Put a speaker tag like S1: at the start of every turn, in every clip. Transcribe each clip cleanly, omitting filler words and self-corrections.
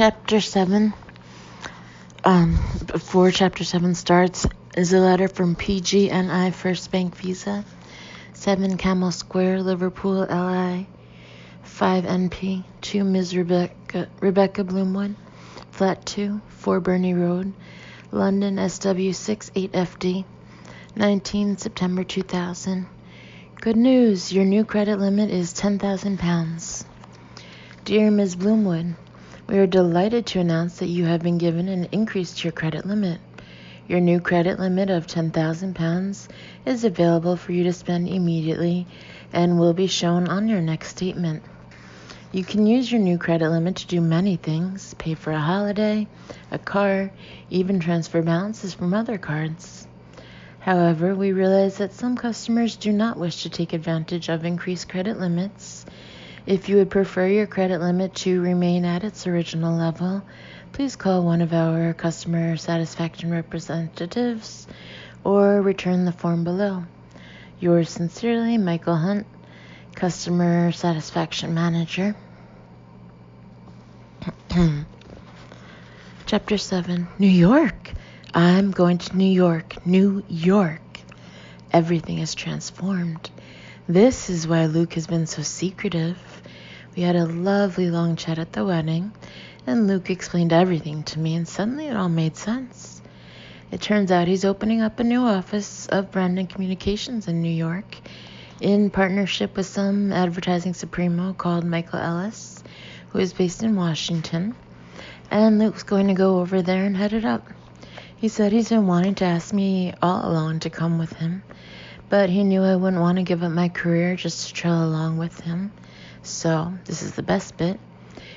S1: Chapter 7, before Chapter 7 starts, is a letter from PG&I First Bank Visa, 7 Camel Square, Liverpool, LI, 5NP, to Ms. Rebecca Bloomwood, Flat 2, 4 Burney Road, London, SW6 8FD, 19 September 2000. Good news, your new credit limit is £10,000. Dear Ms. Bloomwood, we are delighted to announce that you have been given an increase to your credit limit. Your new credit limit of £10,000 is available for you to spend immediately and will be shown on your next statement. You can use your new credit limit to do many things: pay for a holiday, a car, even transfer balances from other cards. However, we realize that some customers do not wish to take advantage of increased credit limits. If you would prefer your credit limit to remain at its original level, please call one of our customer satisfaction representatives or return the form below. Yours sincerely, Michael Hunt, Customer Satisfaction Manager. Chapter 7, New York. I'm going to New York. New York. Everything is transformed. This is why Luke has been so secretive. We had a lovely long chat at the wedding, and Luke explained everything to me, and suddenly it all made sense. It turns out he's opening up a new office of brand and communications in New York, in partnership with some advertising supremo called Michael Ellis, who is based in Washington, and Luke's going to go over there and head it up. He said he's been wanting to ask me all along to come with him, but he knew I wouldn't want to give up my career just to trail along with him. So, this is the best bit.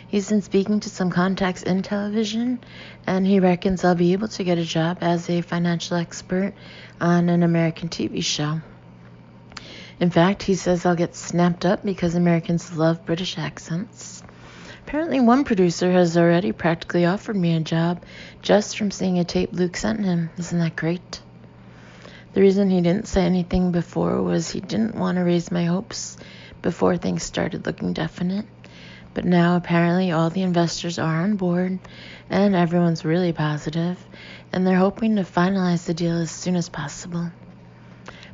S1: He's been speaking to some contacts in television, and he reckons I'll be able to get a job as a financial expert on an American TV show. In fact, he says I'll get snapped up because Americans love British accents. Apparently, one producer has already practically offered me a job just from seeing a tape Luke sent him. Isn't that great? The reason he didn't say anything before was he didn't want to raise my hopes before things started looking definite. But now apparently all the investors are on board and everyone's really positive, and they're hoping to finalize the deal as soon as possible.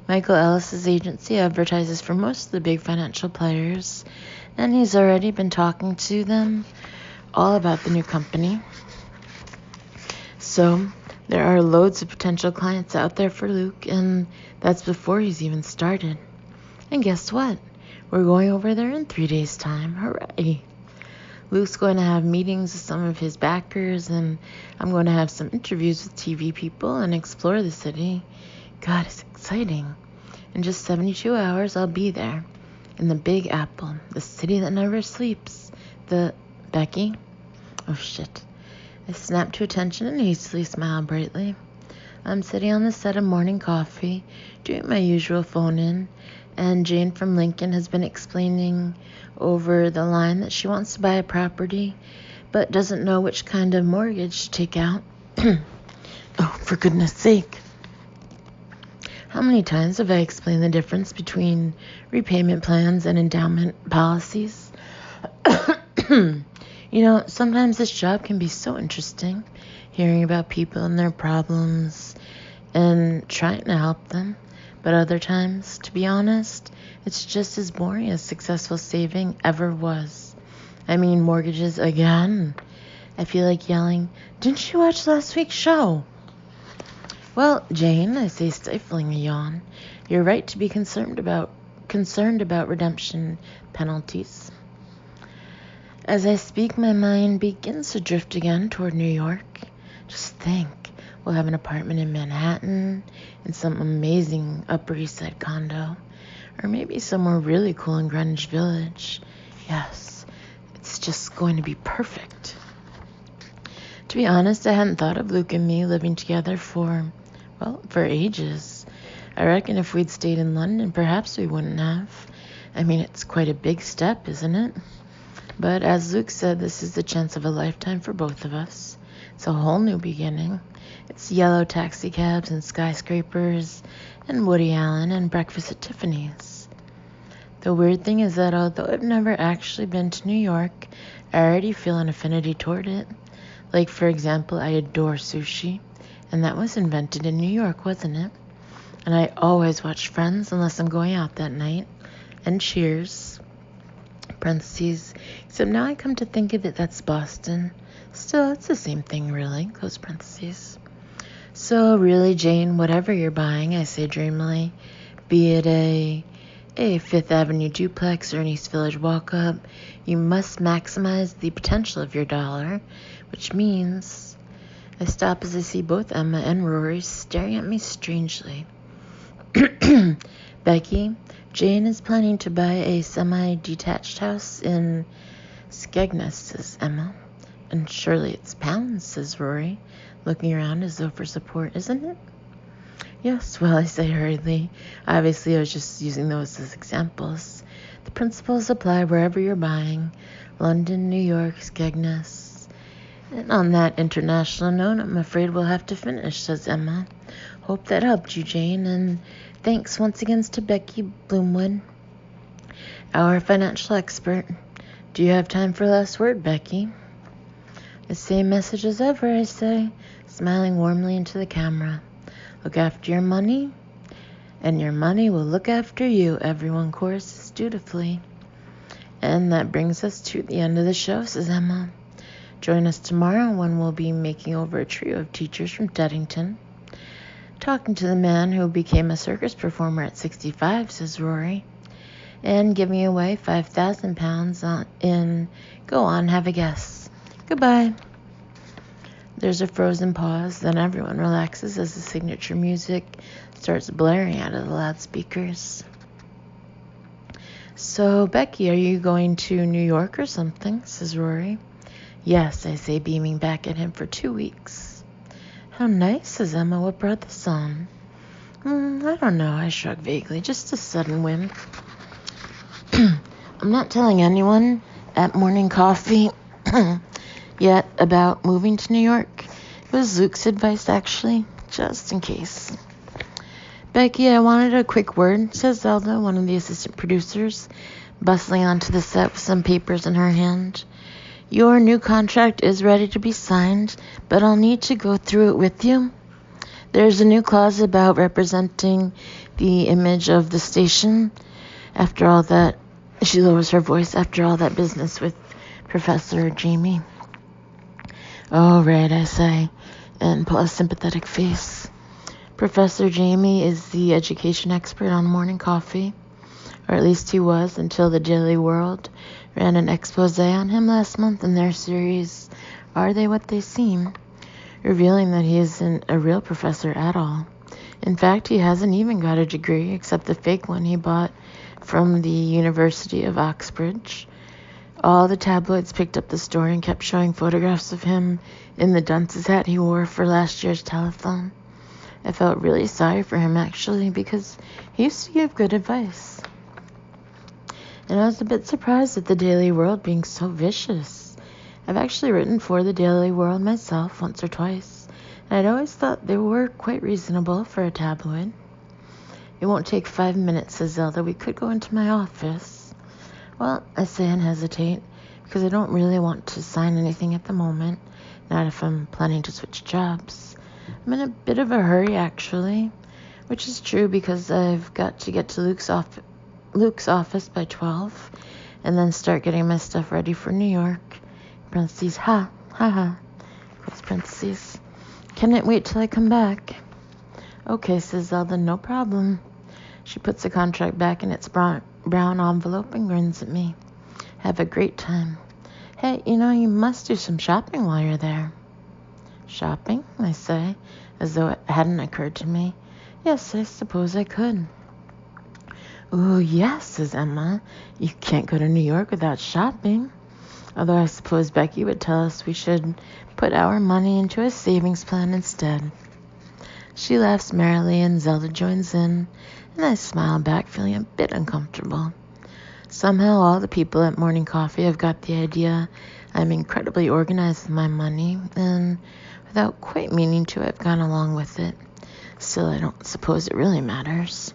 S1: Michael Ellis's agency advertises for most of the big financial players, and he's already been talking to them all about the new company. So there are loads of potential clients out there for Luke, and that's before he's even started. And guess what? We're going over there in 3 days' time. Hooray! Luke's going to have meetings with some of his backers, and I'm going to have some interviews with TV people and explore the city. God, it's exciting. In just 72 hours, I'll be there. In the Big Apple, the city that never sleeps. Becky? Oh, shit. I snapped to attention and hastily smiled brightly. I'm sitting on the set of Morning Coffee, doing my usual phone-in, and Jane from Lincoln has been explaining over the line that she wants to buy a property, but doesn't know which kind of mortgage to take out. Oh, for goodness sake. How many times have I explained the difference between repayment plans and endowment policies? You know, sometimes this job can be so interesting, hearing about people and their problems and trying to help them. But other times, to be honest, it's just as boring as successful saving ever was. I mean, mortgages again. I feel like yelling, "Didn't you watch last week's show?" Well, Jane, I say, stifling a yawn, you're right to be concerned about redemption penalties. As I speak, my mind begins to drift again toward New York. Just think, we'll have an apartment in Manhattan, in some amazing Upper East Side condo, or maybe somewhere really cool in Greenwich Village. Yes, it's just going to be perfect. To be honest, I hadn't thought of Luke and me living together for ages. I reckon if we'd stayed in London, perhaps we wouldn't have. I mean, it's quite a big step, isn't it? But as Luke said, this is the chance of a lifetime for both of us. It's a whole new beginning. It's yellow taxi cabs and skyscrapers and Woody Allen and breakfast at Tiffany's. The weird thing is that although I've never actually been to New York, I already feel an affinity toward it. Like, for example, I adore sushi, and that was invented in New York, wasn't it? And I always watch Friends unless I'm going out that night. And Cheers, parentheses, except now I come to think of it, that's Boston. Still, it's the same thing, really, close parentheses. So, really, Jane, whatever you're buying, I say dreamily, be it a Fifth Avenue duplex or an East Village walk-up, you must maximize the potential of your dollar, which means I stop as I see both Emma and Rory staring at me strangely. Becky, Jane is planning to buy a semi-detached house in Skegness, says Emma. And surely it's pounds, says Rory, looking around as though for support, isn't it? Yes, well, I say hurriedly. Obviously, I was just using those as examples. The principles apply wherever you're buying. London, New York, Skegness. And on that international note, I'm afraid we'll have to finish, says Emma. Hope that helped you, Jane, and thanks once again to Becky Bloomwood, our financial expert. Do you have time for a last word, Becky? The same message as ever, I say, smiling warmly into the camera. Look after your money, and your money will look after you, everyone choruses dutifully. And that brings us to the end of the show, says Emma. Join us tomorrow when we'll be making over a trio of teachers from Teddington. Talking to the man who became a circus performer at 65, says Rory. And giving away £5,000 in Go On, Have a Guess. Goodbye. There's a frozen pause, then everyone relaxes as the signature music starts blaring out of the loudspeakers. So, Becky, are you going to New York or something? Says Rory. Yes, I say, beaming back at him, for 2 weeks. How nice, says Emma. What brought this on? I don't know, I shrug vaguely. Just a sudden whim. I'm not telling anyone at morning coffee yet about moving to New York. It was Luke's advice, actually, just in case. Becky, I wanted a quick word, says Zelda, one of the assistant producers, bustling onto the set with some papers in her hand. Your new contract is ready to be signed, but I'll need to go through it with you. There's a new clause about representing the image of the station. After all that, she lowers her voice, after all that business with Professor Jamie. Oh, right, I say, and pull a sympathetic face. Professor Jamie is the education expert on morning coffee, or at least he was until the Daily World ran an expose on him last month in their series, Are They What They Seem?, revealing that he isn't a real professor at all. In fact, he hasn't even got a degree except the fake one he bought from the University of Oxbridge. All the tabloids picked up the story and kept showing photographs of him in the dunce's hat he wore for last year's telethon. I felt really sorry for him, actually, because he used to give good advice. And I was a bit surprised at the Daily World being so vicious. I've actually written for the Daily World myself once or twice, and I'd always thought they were quite reasonable for a tabloid. It won't take 5 minutes, says Zelda. We could go into my office. Well, I say and hesitate, because I don't really want to sign anything at the moment, not if I'm planning to switch jobs. I'm in a bit of a hurry, actually, which is true because I've got to get to Luke's office by 12, and then start getting my stuff ready for New York. Parentheses, ha, close parentheses. Can it wait till I come back? Okay, says Zelda, no problem. She puts the contract back in its brown envelope and grins at me. Have a great time. Hey, you must do some shopping while you're there. Shopping, I say, as though it hadn't occurred to me. Yes, I suppose I could. Ooh, yes, says Emma. You can't go to New York without shopping. Although I suppose Becky would tell us we should put our money into a savings plan instead. She laughs merrily and Zelda joins in, and I smile back, feeling a bit uncomfortable. Somehow all the people at morning coffee have got the idea I'm incredibly organized with my money, and without quite meaning to, I've gone along with it. Still, I don't suppose it really matters.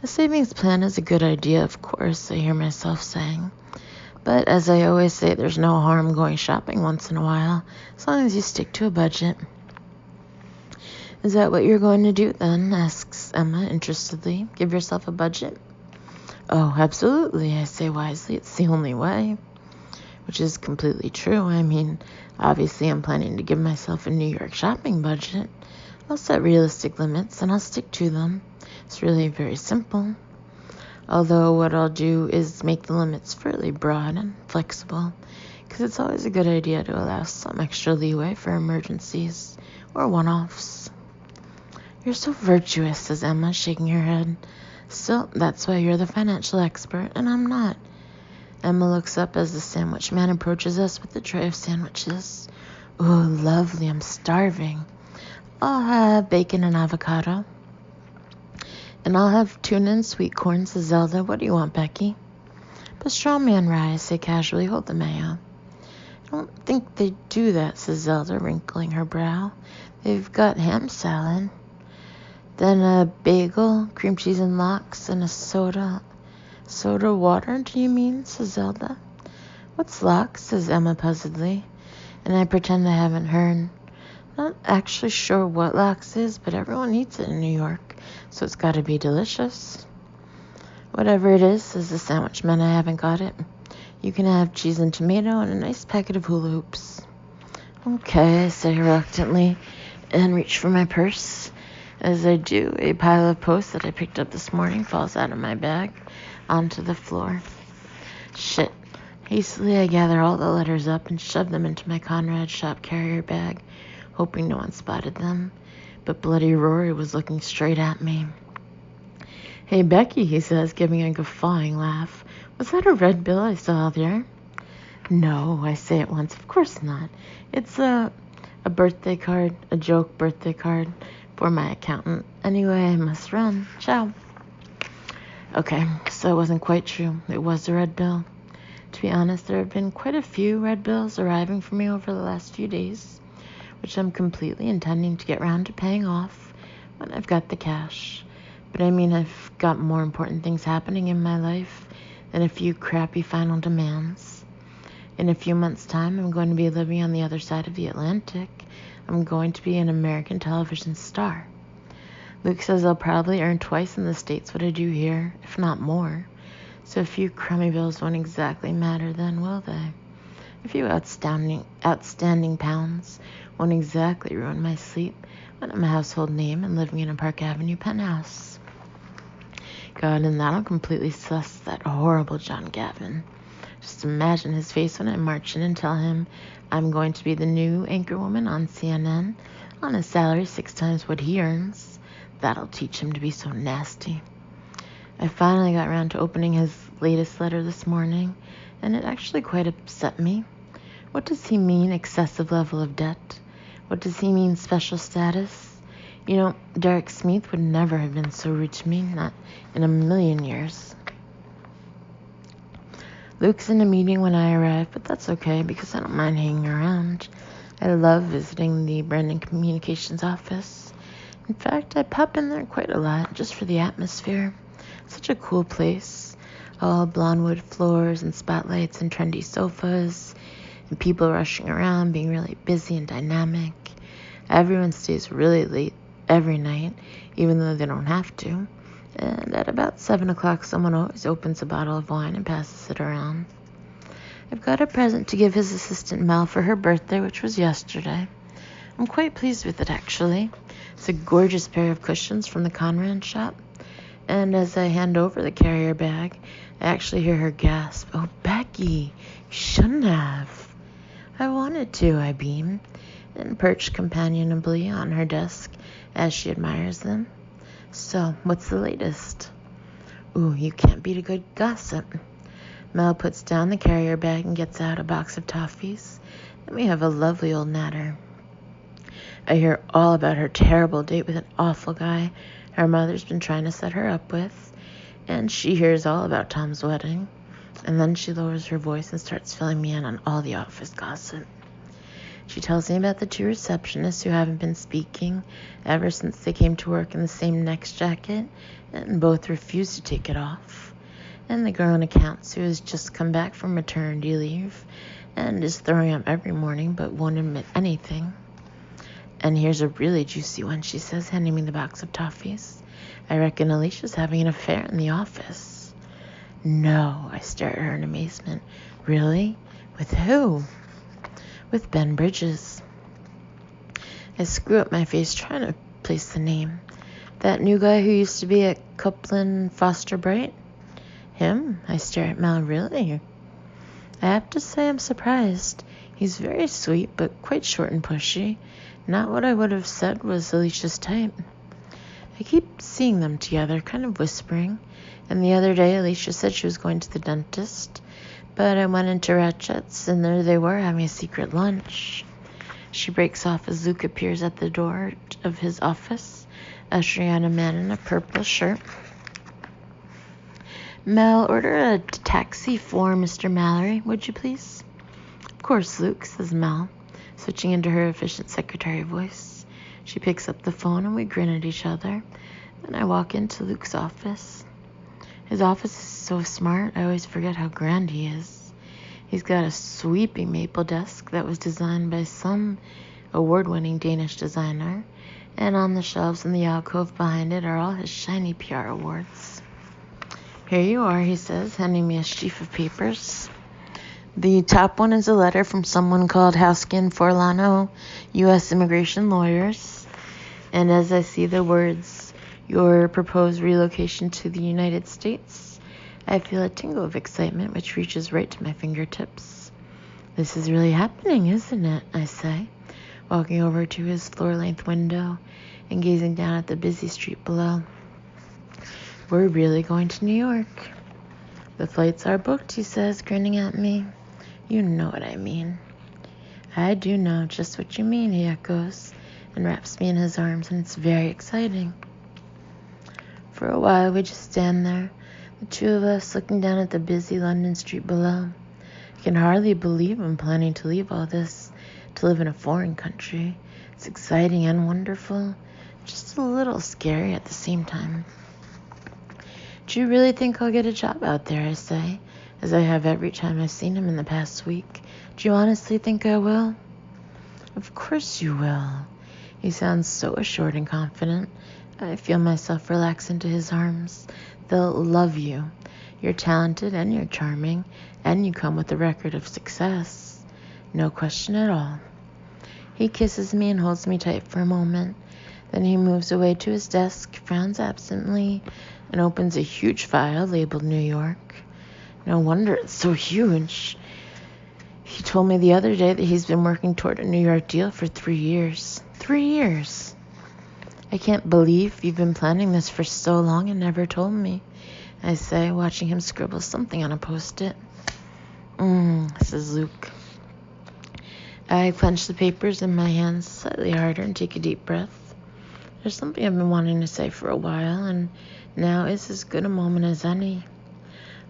S1: A savings plan is a good idea, of course, I hear myself saying. But as I always say, there's no harm going shopping once in a while, as long as you stick to a budget. Is that what you're going to do then? Asks Emma interestedly. Give yourself a budget? Oh, absolutely, I say wisely. It's the only way. Which is completely true. I mean, obviously I'm planning to give myself a New York shopping budget. I'll set realistic limits and I'll stick to them. It's really very simple. Although what I'll do is make the limits fairly broad and flexible, because it's always a good idea to allow some extra leeway for emergencies or one-offs. You're so virtuous, says Emma, shaking her head. Still, that's why you're the financial expert and I'm not. Emma looks up as the sandwich man approaches us with a tray of sandwiches. Oh, lovely, I'm starving. I'll have bacon and avocado. And I'll have tuna and sweet corn, says Zelda. What do you want, Becky? Pastrami and rye, I say casually. Hold the mayo. I don't think they do that, says Zelda, wrinkling her brow. They've got ham salad. Then a bagel, cream cheese and lox, and a soda. Soda water, do you mean? Says Zelda. What's lox? Says Emma puzzledly. And I pretend I haven't heard. Not actually sure what lox is, but everyone eats it in New York, so it's got to be delicious. Whatever it is, says the sandwich man, I haven't got it. You can have cheese and tomato and a nice packet of hula hoops. Okay, I say reluctantly, and reach for my purse. As I do, a pile of posts that I picked up this morning falls out of my bag onto the floor. Shit. Hastily, I gather all the letters up and shove them into my Conrad shop carrier bag, hoping no one spotted them. But Bloody Rory was looking straight at me. Hey, Becky, he says, giving a guffawing laugh. Was that a red bill I saw there? No, I say at once. Of course not. It's a birthday card, a joke birthday card for my accountant. Anyway, I must run. Ciao. Okay, so it wasn't quite true. It was a red bill. To be honest, there have been quite a few red bills arriving for me over the last few days, which I'm completely intending to get round to paying off when I've got the cash. But I mean, I've got more important things happening in my life than a few crappy final demands. In a few months' time, I'm going to be living on the other side of the Atlantic. I'm going to be an American television star. Luke says I'll probably earn twice in the States what I do here, if not more. So a few crummy bills won't exactly matter then, will they? A few outstanding pounds won't exactly ruin my sleep when I'm a household name and living in a Park Avenue penthouse. God, and that'll completely suss that horrible John Gavin. Just imagine his face when I march in and tell him I'm going to be the new anchorwoman on CNN on a salary 6 times what he earns. That'll teach him to be so nasty. I finally got around to opening his latest letter this morning, and it actually quite upset me. What does he mean, excessive level of debt? What does he mean, special status? You know, Derek Smith would never have been so rude to me, not in a million years. Luke's in a meeting when I arrive, but that's okay because I don't mind hanging around. I love visiting the Brandon Communications office. In fact, I pop in there quite a lot just for the atmosphere. Such a cool place. All blonde wood floors and spotlights and trendy sofas and people rushing around being really busy and dynamic. Everyone stays really late every night, even though they don't have to. And at about 7 o'clock, someone always opens a bottle of wine and passes it around. I've got a present to give his assistant Mel for her birthday, which was yesterday. I'm quite pleased with it, actually. It's a gorgeous pair of cushions from the Conrad shop. And as I hand over the carrier bag, I actually hear her gasp, "Oh, Becky, you shouldn't have." I wanted to, I beam, and perch companionably on her desk as she admires them. So, what's the latest? Ooh, you can't beat a good gossip. Mel puts down the carrier bag and gets out a box of toffees. And we have a lovely old natter. I hear all about her terrible date with an awful guy her mother's been trying to set her up with. And she hears all about Tom's wedding. And then she lowers her voice and starts filling me in on all the office gossip. She tells me about the 2 receptionists who haven't been speaking ever since they came to work in the same neck jacket, and both refuse to take it off. and the girl in accounts who has just come back from maternity leave and is throwing up every morning but won't admit anything. And here's a really juicy one, she says, handing me the box of toffees. I reckon Alicia's having an affair in the office. No, I stare at her in amazement. Really? With who? With Ben Bridges. I screw up my face trying to place the name. That new guy who used to be at Copeland Foster Bright? Him? I stare at Mel. Really? I have to say I'm surprised. He's very sweet, but quite short and pushy. Not what I would have said was Alicia's type. I keep seeing them together, kind of whispering. And the other day, Alicia said she was going to the dentist. But I went into Ratchet's, and there they were having a secret lunch. She breaks off as Luke appears at the door of his office, ushering out a man in a purple shirt. Mel, order a taxi for Mr. Mallory, would you please? Of course, Luke, says Mel, switching into her efficient secretary voice. She picks up the phone and we grin at each other. Then I walk into Luke's office. His office is so smart, I always forget how grand he is. He's got a sweeping maple desk that was designed by some award-winning Danish designer, and on the shelves in the alcove behind it are all his shiny PR awards. Here you are, he says, handing me a sheaf of papers. The top one is a letter from someone called Haskin Forlano, U.S. immigration lawyers. And as I see the words, your proposed relocation to the United States, I feel a tingle of excitement which reaches right to my fingertips. This is really happening, isn't it? I say, walking over to his floor-length window and gazing down at the busy street below. We're really going to New York. The flights are booked, he says, grinning at me. You know what I mean. I do know just what you mean, he echoes, and wraps me in his arms, and it's very exciting. For a while, we just stand there, the two of us looking down at the busy London street below. I can hardly believe I'm planning to leave all this to live in a foreign country. It's exciting and wonderful, just a little scary at the same time. Do you really think I'll get a job out there, I say, as I have every time I've seen him in the past week. Do you honestly think I will? Of course you will. He sounds so assured and confident. I feel myself relax into his arms. They'll love you. You're talented and you're charming, and you come with a record of success. No question at all. He kisses me and holds me tight for a moment. Then he moves away to his desk, frowns absently, and opens a huge file labeled New York. No wonder it's so huge. He told me the other day that he's been working toward a New York deal for 3 years. 3 years. I can't believe you've been planning this for so long and never told me, I say, watching him scribble something on a Post-it. Says Luke. I clench the papers in my hands slightly harder and take a deep breath. There's something I've been wanting to say for a while, and now is as good a moment as any.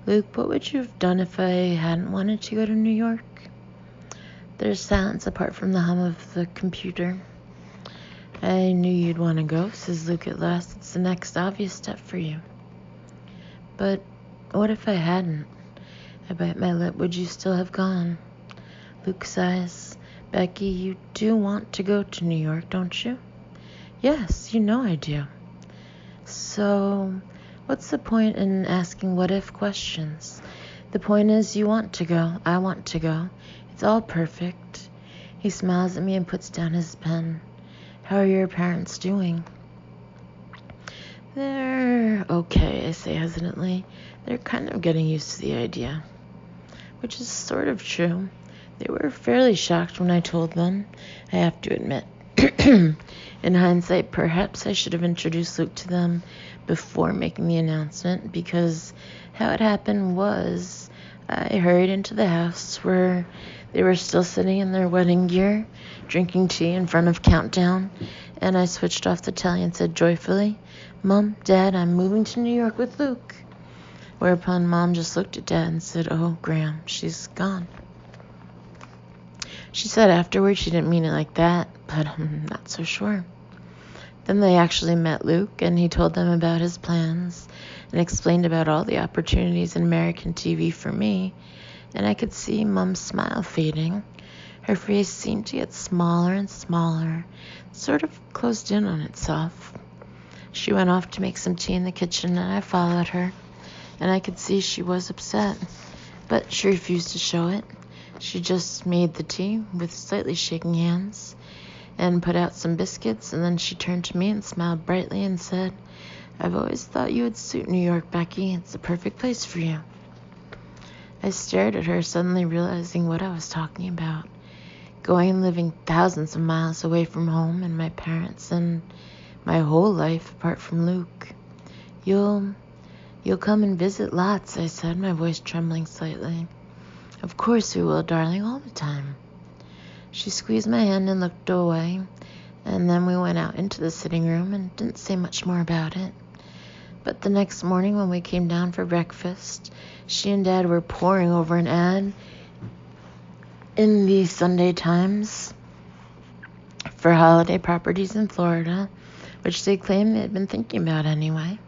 S1: Luke, what would you have done if I hadn't wanted to go to New York? There's silence apart from the hum of the computer. I knew you'd want to go, says Luke at last. It's the next obvious step for you. But what if I hadn't? I bite my lip. Would you still have gone? Luke sighs. Becky, you do want to go to New York, don't you? Yes, you know I do. So, what's the point in asking what-if questions? The point is you want to go. I want to go. It's all perfect. He smiles at me and puts down his pen. How are your parents doing? They're okay, I say hesitantly. They're kind of getting used to the idea. Which is sort of true. They were fairly shocked when I told them, I have to admit. In hindsight, perhaps I should have introduced Luke to them before making the announcement, because how it happened was I hurried into the house where they were still sitting in their wedding gear, drinking tea in front of Countdown, and I switched off the telly and said joyfully, Mom, Dad, I'm moving to New York with Luke. Whereupon Mom just looked at Dad and said, oh, Graham, she's gone. She said afterwards she didn't mean it like that, but I'm not so sure. Then they actually met Luke, and he told them about his plans and explained about all the opportunities in American TV for me, and I could see Mom's smile fading. Her face seemed to get smaller and smaller, sort of closed in on itself. She went off to make some tea in the kitchen, and I followed her, and I could see she was upset, but she refused to show it. She just made the tea with slightly shaking hands and put out some biscuits, and then she turned to me and smiled brightly and said, "I've always thought you would suit New York, Becky. It's the perfect place for you." I stared at her, suddenly realizing what I was talking about. Going and living thousands of miles away from home and my parents and my whole life apart from Luke. You'll come and visit lots," I said, my voice trembling slightly. "Of course we will, darling, all the time." She squeezed my hand and looked away, and then we went out into the sitting room and didn't say much more about it. But the next morning when we came down for breakfast, she and Dad were poring over an ad in the Sunday Times for holiday properties in Florida, which they claimed they had been thinking about anyway.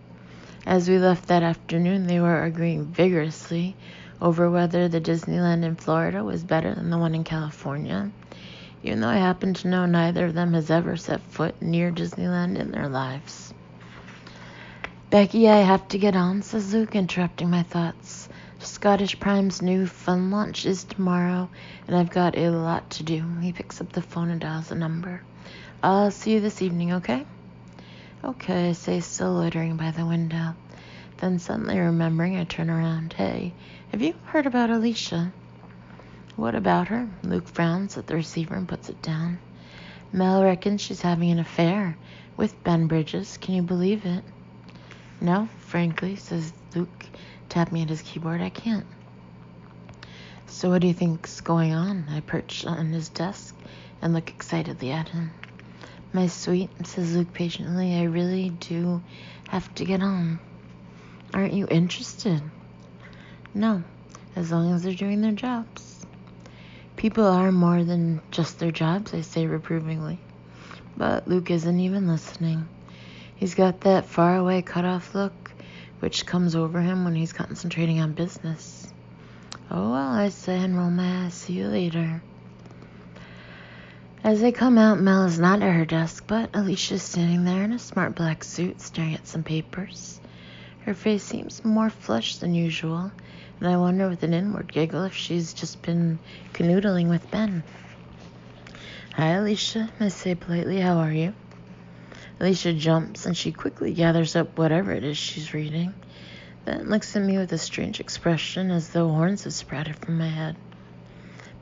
S1: As we left that afternoon, they were arguing vigorously over whether the Disneyland in Florida was better than the one in California, even though I happen to know neither of them has ever set foot near Disneyland in their lives. "Becky, I have to get on," says Luke, interrupting my thoughts. "Scottish Prime's new fun launch is tomorrow, and I've got a lot to do." He picks up the phone and dials a number. "I'll see you this evening, okay?" "Okay," I say, still loitering by the window. Then suddenly remembering, I turn around. "Hey, have you heard about Alicia?" "What about her?" Luke frowns at the receiver and puts it down. "Mel reckons she's having an affair with Ben Bridges. Can you believe it?" "No, frankly," says Luke, tapping at his keyboard. "I can't." "So what do you think's going on?" I perch on his desk and look excitedly at him. "My sweet," says Luke patiently, "I really do have to get on." "Aren't you interested?" "No, as long as they're doing their jobs." "People are more than just their jobs," I say reprovingly. But Luke isn't even listening. He's got that faraway cut-off look which comes over him when he's concentrating on business. "Oh well," I say and roll my eyes. "See you later." As I come out, Mel is not at her desk, but Alicia's standing there in a smart black suit, staring at some papers. Her face seems more flushed than usual, and I wonder with an inward giggle if she's just been canoodling with Ben. "Hi, Alicia," I say politely. "How are you?" Alicia jumps, and she quickly gathers up whatever it is she's reading, then looks at me with a strange expression as though horns have sprouted from my head.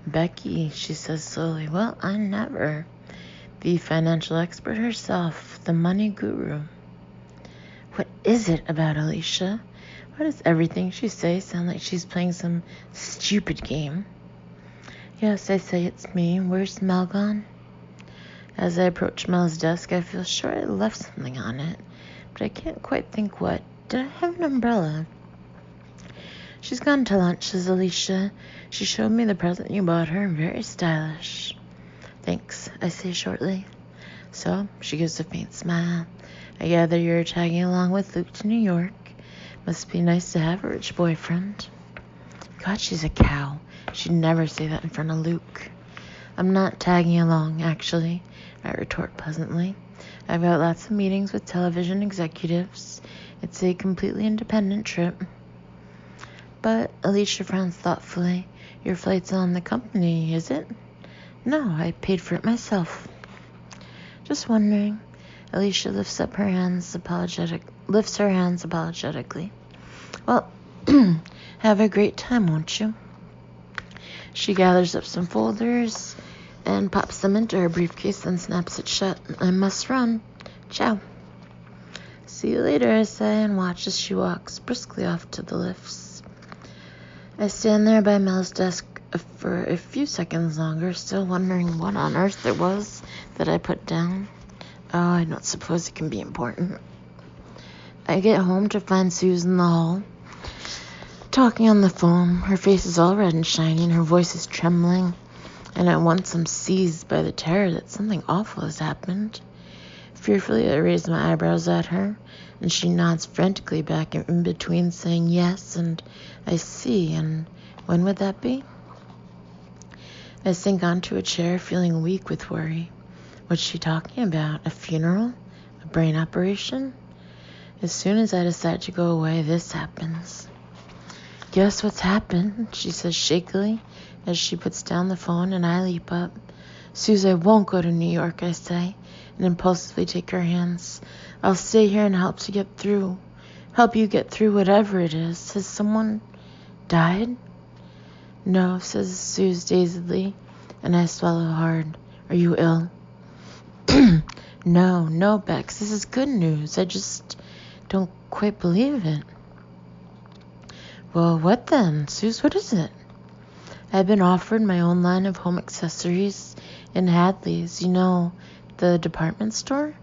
S1: "Becky," she says slowly. "Well, I never. The financial expert herself, the money guru." What is it about Alicia? Why does everything she says sound like she's playing some stupid game? "Yes," I say, "it's me. Where's Mel gone?" As I approach Mel's desk, I feel sure I left something on it, but I can't quite think what. Did I have an umbrella? "She's gone to lunch," says Alicia. "She showed me the present you bought her. Very stylish." "Thanks," I say shortly. "So," she gives a faint smile, "I gather you're tagging along with Luke to New York. Must be nice to have a rich boyfriend." God, she's a cow. She'd never say that in front of Luke. "I'm not tagging along, actually," I retort pleasantly. "I've got lots of meetings with television executives. It's a completely independent trip." "But," Alicia frowns thoughtfully, "your flight's on the company, is it?" "No, I paid for it myself." "Just wondering." Alicia lifts her hands apologetically. "Well, have a great time, won't you?" She gathers up some folders and pops them into her briefcase and snaps it shut. "I must run. Ciao." "See you later," I say, and watch as she walks briskly off to the lifts. I stand there by Mel's desk for a few seconds longer, still wondering what on earth it was that I put down. Oh, I don't suppose it can be important. I get home to find Susan in the hall, talking on the phone. Her face is all red and shiny, and her voice is trembling, and at once I'm seized by the terror that something awful has happened. Fearfully, I raise my eyebrows at her, and she nods frantically back in between saying yes and I see, and when would that be? I sink onto a chair feeling weak with worry. What's she talking about? A funeral? A brain operation? As soon as I decide to go away, this happens. Guess what's happened? She says shakily as she puts down the phone and I leap up. Suze, I won't go to New York, I say, and impulsively take her hands. I'll stay here and help you get through whatever it is. Has someone died? No, says Suze dazedly, and I swallow hard. Are you ill? No, Bex, this is good news. I just don't quite believe it. Well, what then? Suze, what is it? I've been offered my own line of home accessories in Hadley's, the department store.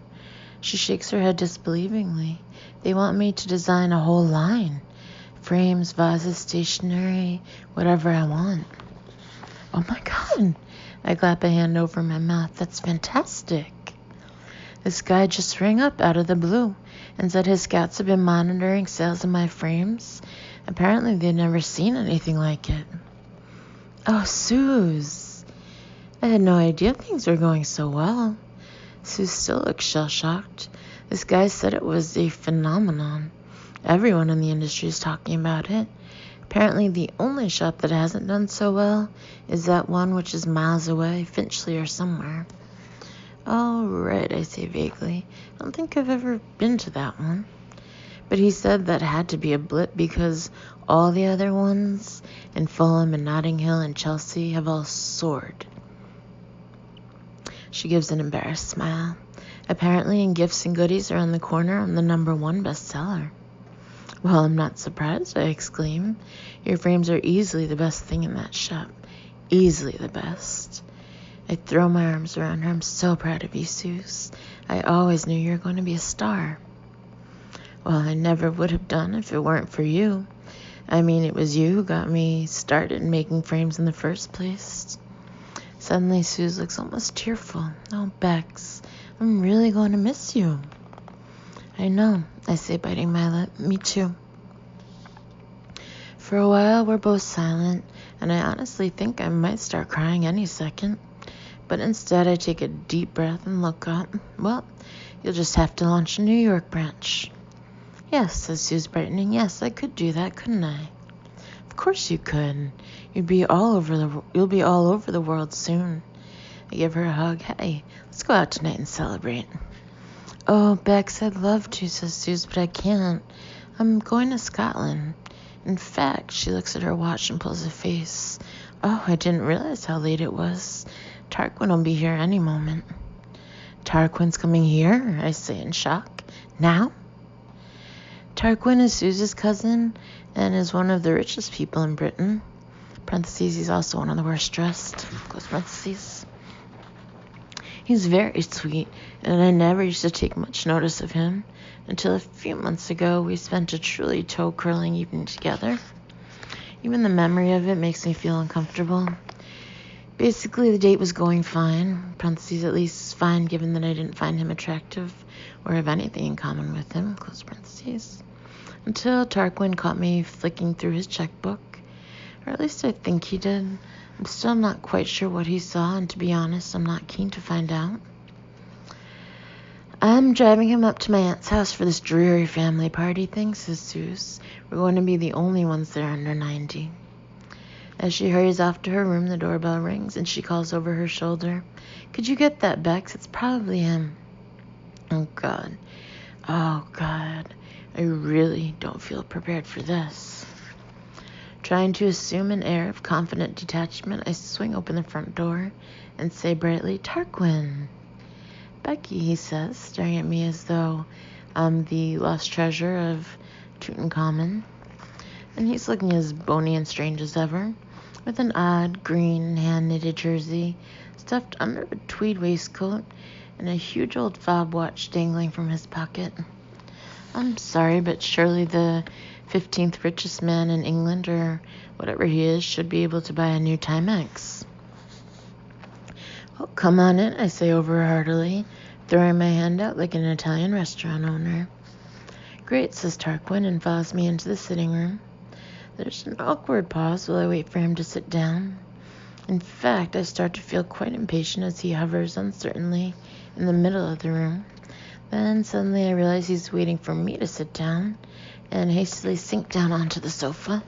S1: She shakes her head disbelievingly. They want me to design a whole line. Frames, vases, stationery, whatever I want. Oh my God. I clap a hand over my mouth. That's fantastic. This guy just rang up out of the blue and said his scouts have been monitoring sales of my frames. Apparently they'd never seen anything like it. Oh, Suze. I had no idea things were going so well. Suze still looks shell-shocked. This guy said it was a phenomenon. Everyone in the industry is talking about it. Apparently the only shop that hasn't done so well is that one which is miles away, Finchley or somewhere. Oh, right, I say vaguely. I don't think I've ever been to that one. But he said that had to be a blip because all the other ones in Fulham and Notting Hill and Chelsea have all soared. She gives an embarrassed smile. Apparently in Gifts and Goodies around the corner, I'm the #1 bestseller. Well, I'm not surprised, I exclaim. Your frames are easily the best thing in that shop. Easily the best. I throw my arms around her. I'm so proud of you, Suze. I always knew you were going to be a star. Well, I never would have done if it weren't for you. I mean, it was you who got me started making frames in the first place. Suddenly, Suze looks almost tearful. Oh, Bex, I'm really going to miss you. I know, I say, biting my lip. Me too. For a while, we're both silent, and I honestly think I might start crying any second. But instead, I take a deep breath and look up. Well, you'll just have to launch a New York branch. Yes, says Suze, brightening. Yes, I could do that, couldn't I? Of course you could. You'll be all over the world soon. I give her a hug. Hey, let's go out tonight and celebrate. Oh, Bex, I'd love to, says Suze, but I can't. I'm going to Scotland. In fact, she looks at her watch and pulls a face. Oh, I didn't realize how late it was. Tarquin will be here any moment. Tarquin's coming here, I say in shock. Now? Tarquin is Suze's cousin and is one of the richest people in Britain. Parentheses, he's also one of the worst dressed. Close parentheses. He's very sweet, and I never used to take much notice of him until a few months ago we spent a truly toe-curling evening together. Even the memory of it makes me feel uncomfortable. Basically, the date was going fine, parentheses, at least fine given that I didn't find him attractive or have anything in common with him, close parentheses, until Tarquin caught me flicking through his checkbook, or at least I think he did. I'm still not quite sure what he saw, and to be honest, I'm not keen to find out. I'm driving him up to my aunt's house for this dreary family party thing, says Suze. We're going to be the only ones there under 90. As she hurries off to her room, the doorbell rings, and she calls over her shoulder. Could you get that, Bex? It's probably him. Oh, God. I really don't feel prepared for this. Trying to assume an air of confident detachment, I swing open the front door and say brightly, Tarquin. Becky, he says, staring at me as though I'm the lost treasure of Tutankhamun. And he's looking as bony and strange as ever, with an odd green hand-knitted jersey stuffed under a tweed waistcoat and a huge old fob watch dangling from his pocket. I'm sorry, but surely the 15th richest man in England, or whatever he is, should be able to buy a new Timex. Well, come on in, I say over heartily, throwing my hand out like an Italian restaurant owner. Great, says Tarquin, and follows me into the sitting room. There's an awkward pause while I wait for him to sit down. In fact, I start to feel quite impatient as he hovers uncertainly in the middle of the room. Then suddenly I realize he's waiting for me to sit down and hastily sink down onto the sofa.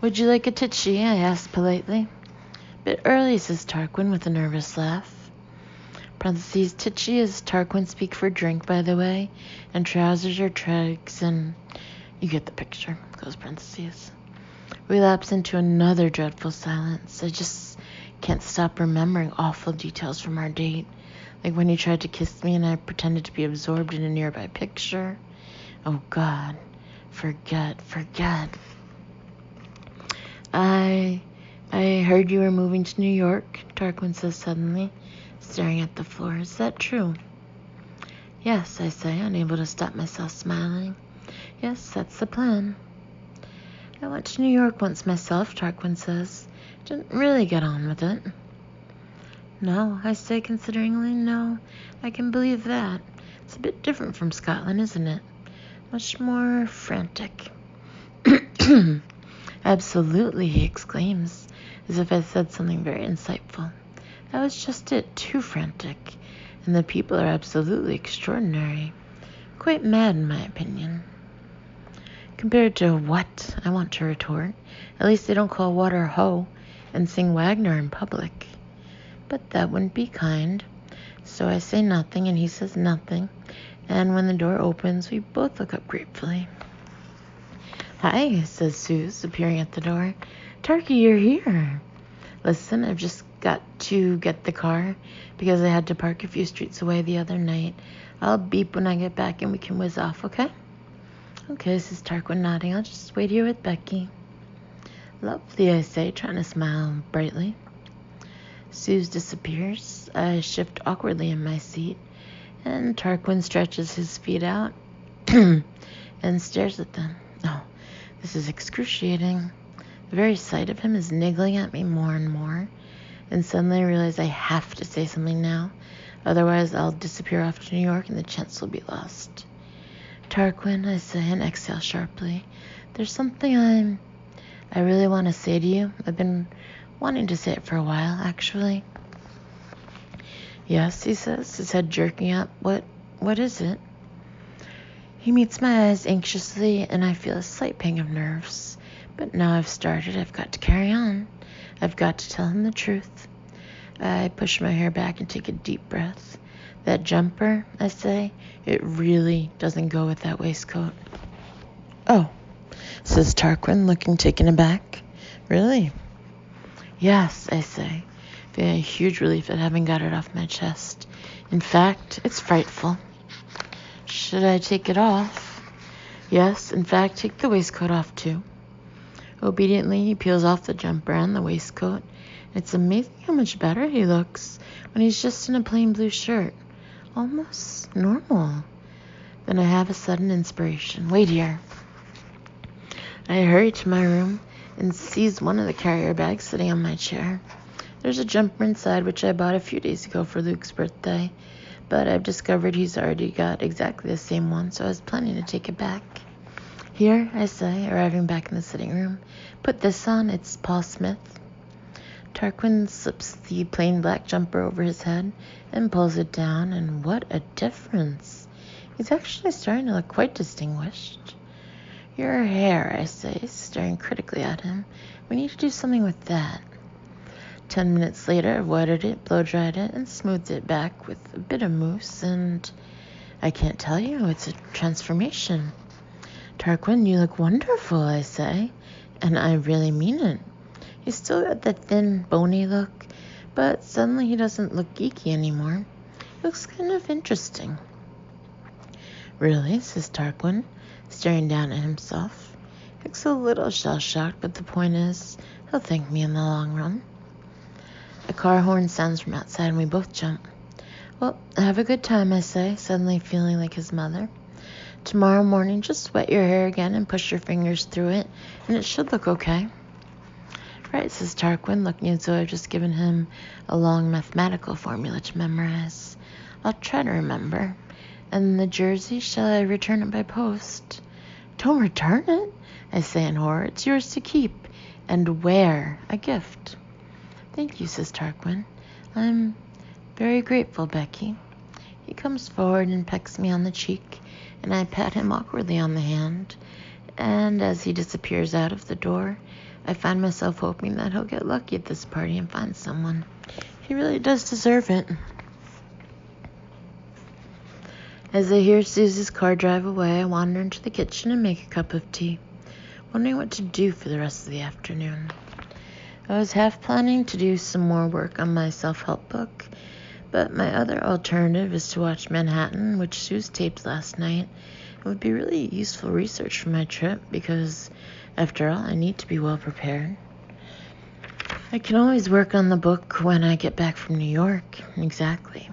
S1: Would you like a tichy? I asked politely. Bit early, says Tarquin with a nervous laugh. Parentheses, tichy is Tarquin speak for drink, by the way, and trousers are tregs, and you get the picture, close parentheses. We lapse into another dreadful silence. I just can't stop remembering awful details from our date, like when he tried to kiss me and I pretended to be absorbed in a nearby picture. Oh God, forget. I heard you were moving to New York, Tarquin says suddenly, staring at the floor. Is that true? Yes, I say, unable to stop myself smiling. Yes, that's the plan. I went to New York once myself, Tarquin says. Didn't really get on with it. No, I say consideringly, no. I can believe that. It's a bit different from Scotland, isn't it? Much more frantic. Absolutely, he exclaims, as if I said something very insightful. That was just it, too frantic. And the people are absolutely extraordinary. Quite mad, in my opinion. Compared to what? I want to retort. At least they don't call water hoe and sing Wagner in public. But that wouldn't be kind. So I say nothing and he says nothing. And when the door opens, we both look up gratefully. Hi, says Suze, appearing at the door. Turkey, you're here. Listen, I've just got to get the car because I had to park a few streets away the other night. I'll beep when I get back and we can whiz off, okay? Okay, says Tarquin, nodding. I'll just wait here with Becky. Lovely, I say, trying to smile brightly. Suze disappears. I shift awkwardly in my seat, and Tarquin stretches his feet out and stares at them. Oh, this is excruciating. The very sight of him is niggling at me more and more, and suddenly I realize I have to say something now. Otherwise, I'll disappear off to New York and the chance will be lost. Tarquin, I say, and exhale sharply. There's something I really want to say to you. I've been wanting to say it for a while, actually. Yes, he says, his head jerking up. What is it? He meets my eyes anxiously, and I feel a slight pang of nerves. But now I've started, I've got to carry on. I've got to tell him the truth. I push my hair back and take a deep breath. That jumper, I say, it really doesn't go with that waistcoat. Oh, says Tarquin, looking taken aback. Really? Yes, I say, feeling a huge relief at having got it off my chest. In fact, it's frightful. Should I take it off? Yes, in fact, take the waistcoat off too. Obediently, he peels off the jumper and the waistcoat. It's amazing how much better he looks when he's just in a plain blue shirt. Almost normal. Then I have a sudden inspiration. Wait here. I hurry to my room and seize one of the carrier bags sitting on my chair. There's a jumper inside which I bought a few days ago for Luke's birthday, but I've discovered he's already got exactly the same one, so I was planning to take it back. Here, I say, arriving back in the sitting room. Put this on, it's Paul Smith. Tarquin slips the plain black jumper over his head and pulls it down, and what a difference. He's actually starting to look quite distinguished. Your hair, I say, staring critically at him. We need to do something with that. 10 minutes later, I've wetted it, blow-dried it, and smoothed it back with a bit of mousse, and I can't tell you, it's a transformation. Tarquin, you look wonderful, I say, and I really mean it. He's still got that thin, bony look, but suddenly he doesn't look geeky anymore. He looks kind of interesting. Really, says Tarquin, staring down at himself. He looks a little shell-shocked, but the point is, he'll thank me in the long run. A car horn sounds from outside, and we both jump. Well, have a good time, I say, suddenly feeling like his mother. Tomorrow morning, just wet your hair again and push your fingers through it, and it should look okay. right, says Tarquin, looking as though I've just given him a long mathematical formula to memorize. I'll try to remember. And the jersey, shall I return it by post? Don't return it, I say in horror. It's yours to keep and wear, a gift. Thank you, says Tarquin. I'm very grateful, Becky. He comes forward and pecks me on the cheek, and I pat him awkwardly on the hand. And as he disappears out of the door, I find myself hoping that he'll get lucky at this party and find someone. He really does deserve it. As I hear Susie's car drive away, I wander into the kitchen and make a cup of tea, wondering what to do for the rest of the afternoon. I was half planning to do some more work on my self-help book, but my other alternative is to watch Manhattan, which Suze taped last night. It would be really useful research for my trip because, after all, I need to be well prepared. I can always work on the book when I get back from New York. Exactly.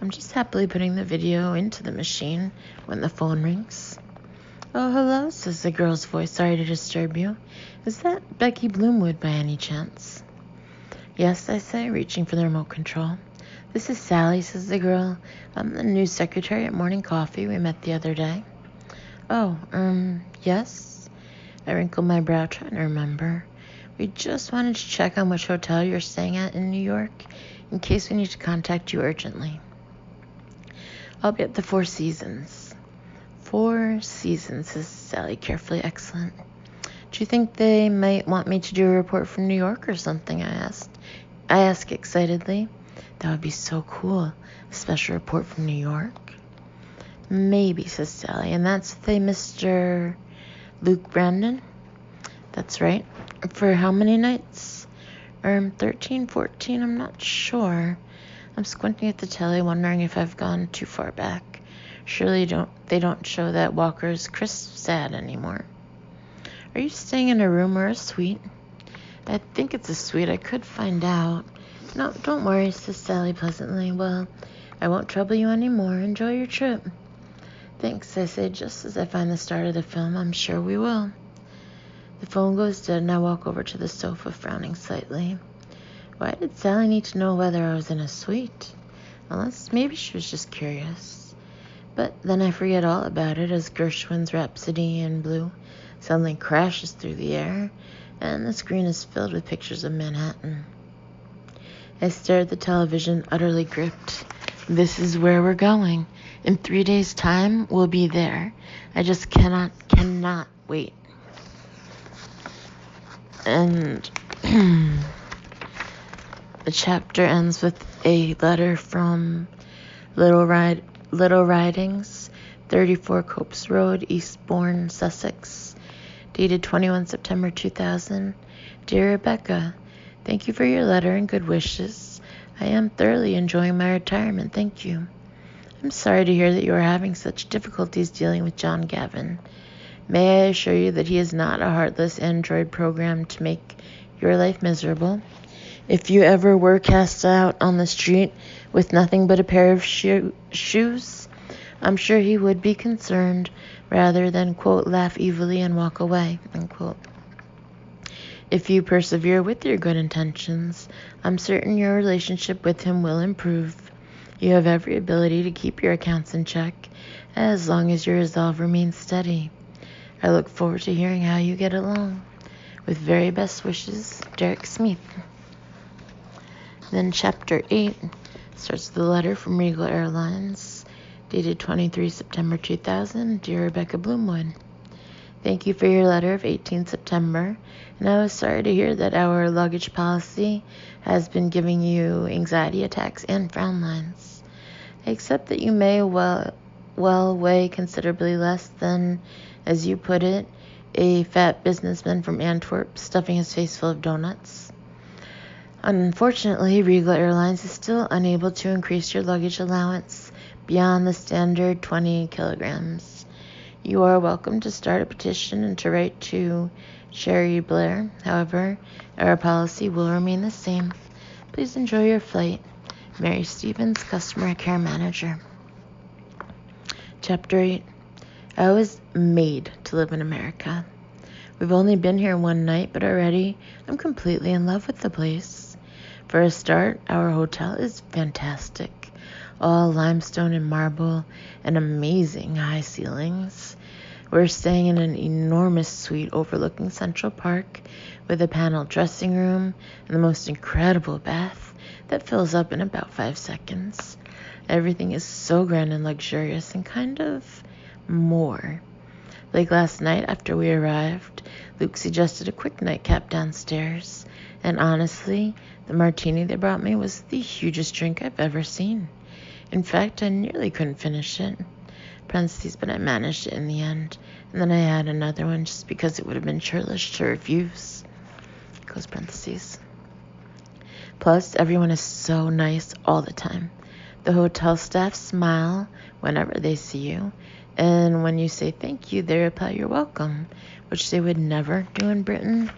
S1: I'm just happily putting the video into the machine when the phone rings. Oh, hello, says the girl's voice. Sorry to disturb you. Is that Becky Bloomwood by any chance? Yes, I say, reaching for the remote control. This is Sally, says the girl. I'm the new secretary at Morning Coffee. We met the other day. Oh, yes? I wrinkle my brow, trying to remember. We just wanted to check on which hotel you're staying at in New York, in case we need to contact you urgently. I'll be at the Four Seasons. Four Seasons, says Sally carefully. Excellent. Do you think they might want me to do a report from New York or something? I ask excitedly. That would be so cool. A special report from New York. Maybe, says Sally. And that's the Mr. Luke Brandon? That's right. For how many nights? 13, 14, I'm not sure. I'm squinting at the telly, wondering if I've gone too far back. Surely they don't show that Walker's crisp sad anymore. Are you staying in a room or a suite? I think it's a suite. I could find out. No, don't worry, says Sally pleasantly. Well, I won't trouble you anymore. Enjoy your trip. Thanks, I say just as I find the start of the film. I'm sure we will. The phone goes dead and I walk over to the sofa, frowning slightly. Why did Sally need to know whether I was in a suite? Unless maybe she was just curious. But then I forget all about it as Gershwin's Rhapsody in Blue suddenly crashes through the air, and the screen is filled with pictures of Manhattan. I stare at the television, utterly gripped. This is where we're going. In 3 days' time, we'll be there. I just cannot wait. And the chapter ends with a letter from Little Ridings, 34 Copse Road, Eastbourne, Sussex, dated 21 September 2000. Dear Rebecca, thank you for your letter and good wishes. I am thoroughly enjoying my retirement, thank you. I'm sorry to hear that you are having such difficulties dealing with John Gavin. May I assure you that he is not a heartless android programmed to make your life miserable. If you ever were cast out on the street with nothing but a pair of shoes, I'm sure he would be concerned rather than, quote, laugh evilly and walk away, unquote. If you persevere with your good intentions, I'm certain your relationship with him will improve. You have every ability to keep your accounts in check, as long as your resolve remains steady. I look forward to hearing how you get along. With very best wishes, Derek Smith. Then Chapter 8 starts with a letter from Regal Airlines, dated 23 September 2000, Dear Rebecca Bloomwood. Thank you for your letter of 18 September, and I was sorry to hear that our luggage policy has been giving you anxiety attacks and frown lines. I accept that you may well weigh considerably less than, as you put it, a fat businessman from Antwerp stuffing his face full of donuts. Unfortunately, Regal Airlines is still unable to increase your luggage allowance beyond the standard 20 kilograms. You are welcome to start a petition and to write to Sherry Blair. However, our policy will remain the same. Please enjoy your flight. Mary Stevens, Customer Care Manager. Chapter 8. I was made to live in America. We've only been here one night, but already I'm completely in love with the place. For a start, our hotel is fantastic. All limestone and marble and amazing high ceilings. We're staying in an enormous suite overlooking Central Park with a paneled dressing room and the most incredible bath that fills up in about 5 seconds. Everything is so grand and luxurious and kind of more. Like last night after we arrived, Luke suggested a quick nightcap downstairs. And honestly, the martini they brought me was the hugest drink I've ever seen. In fact, I nearly couldn't finish it. Parentheses, but I managed it in the end. And then I had another one just because it would have been churlish to refuse. Close parentheses. Plus, everyone is so nice all the time. The hotel staff smile whenever they see you. And when you say thank you, they reply, "You're welcome," which they would never do in Britain.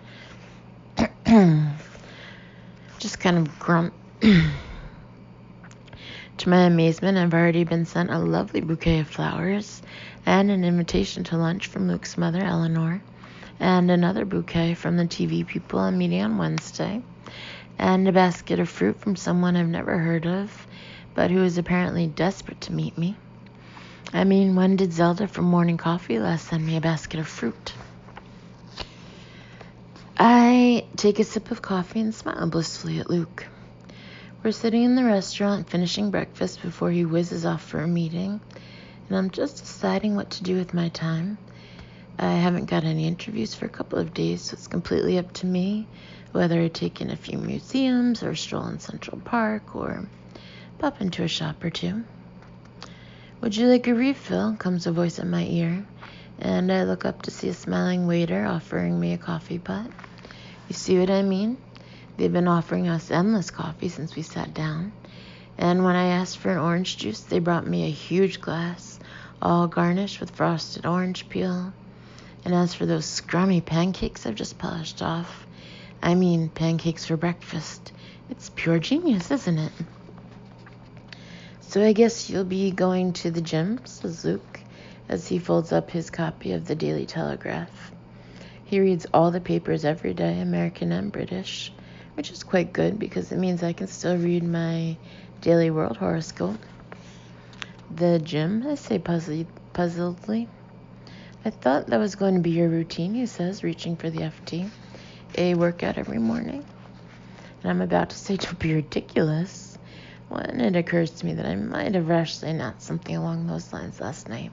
S1: Just kind of grunt. To my amazement, I've already been sent a lovely bouquet of flowers and an invitation to lunch from Luke's mother, Eleanor, and another bouquet from the TV people I'm meeting on Wednesday, and a basket of fruit from someone I've never heard of, but who is apparently desperate to meet me. I mean, when did Zelda from Morning Coffee last send me a basket of fruit? I take a sip of coffee and smile blissfully at Luke. We're sitting in the restaurant finishing breakfast before he whizzes off for a meeting, and I'm just deciding what to do with my time. I haven't got any interviews for a couple of days, so it's completely up to me whether I take in a few museums or stroll in Central Park or pop into a shop or two. "Would you like a refill?" comes a voice at my ear, and I look up to see a smiling waiter offering me a coffee pot. You see what I mean? They've been offering us endless coffee since we sat down, and when I asked for an orange juice, they brought me a huge glass, all garnished with frosted orange peel. And as for those scrummy pancakes I've just polished off, I mean pancakes for breakfast. It's pure genius, isn't it? "So I guess you'll be going to the gym," says Luke, as he folds up his copy of the Daily Telegraph. He reads all the papers every day, American and British, which is quite good because it means I can still read my daily world horoscope. "The gym?" I say puzzledly. "I thought that was going to be your routine," he says, reaching for the FT. "A workout every morning." And I'm about to say, "Don't be ridiculous," when it occurs to me that I might have rashly announced something along those lines last night,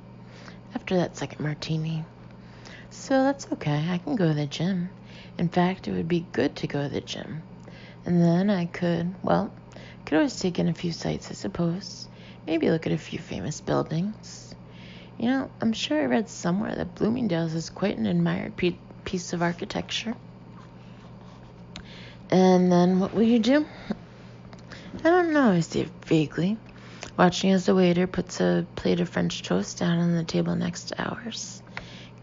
S1: after that second martini. So that's okay, I can go to the gym. In fact, it would be good to go to the gym. And then I could always take in a few sights, I suppose. Maybe look at a few famous buildings. You know, I'm sure I read somewhere that Bloomingdale's is quite an admired piece of architecture. And then what will you do? I don't know, I say vaguely, watching as the waiter puts a plate of French toast down on the table next to ours.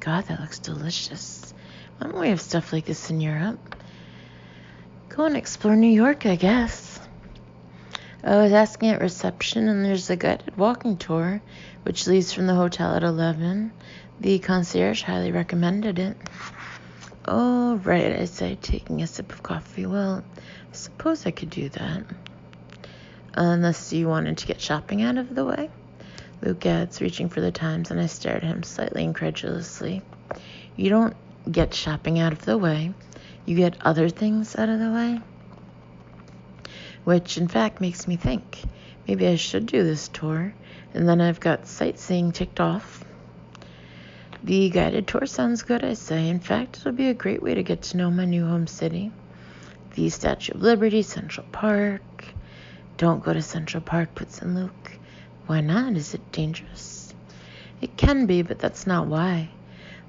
S1: God, that looks delicious. Why don't we have stuff like this in Europe? Go and explore New York, I guess. I was asking at reception, and there's a guided walking tour, which leaves from the hotel at 11. The concierge highly recommended it. "Oh, right," I say, taking a sip of coffee. "Well, I suppose I could do that. Unless you wanted to get shopping out of the way," Luke adds, reaching for the Times, and I stare at him slightly incredulously. "You don't get shopping out of the way. You get other things out of the way." Which, in fact, makes me think, maybe I should do this tour, and then I've got sightseeing ticked off. The guided tour sounds good, I say. In fact, it'll be a great way to get to know my new home city. The Statue of Liberty, Central Park. "Don't go to Central Park," puts in Luke. "Why not? Is it dangerous?" "It can be, but that's not why."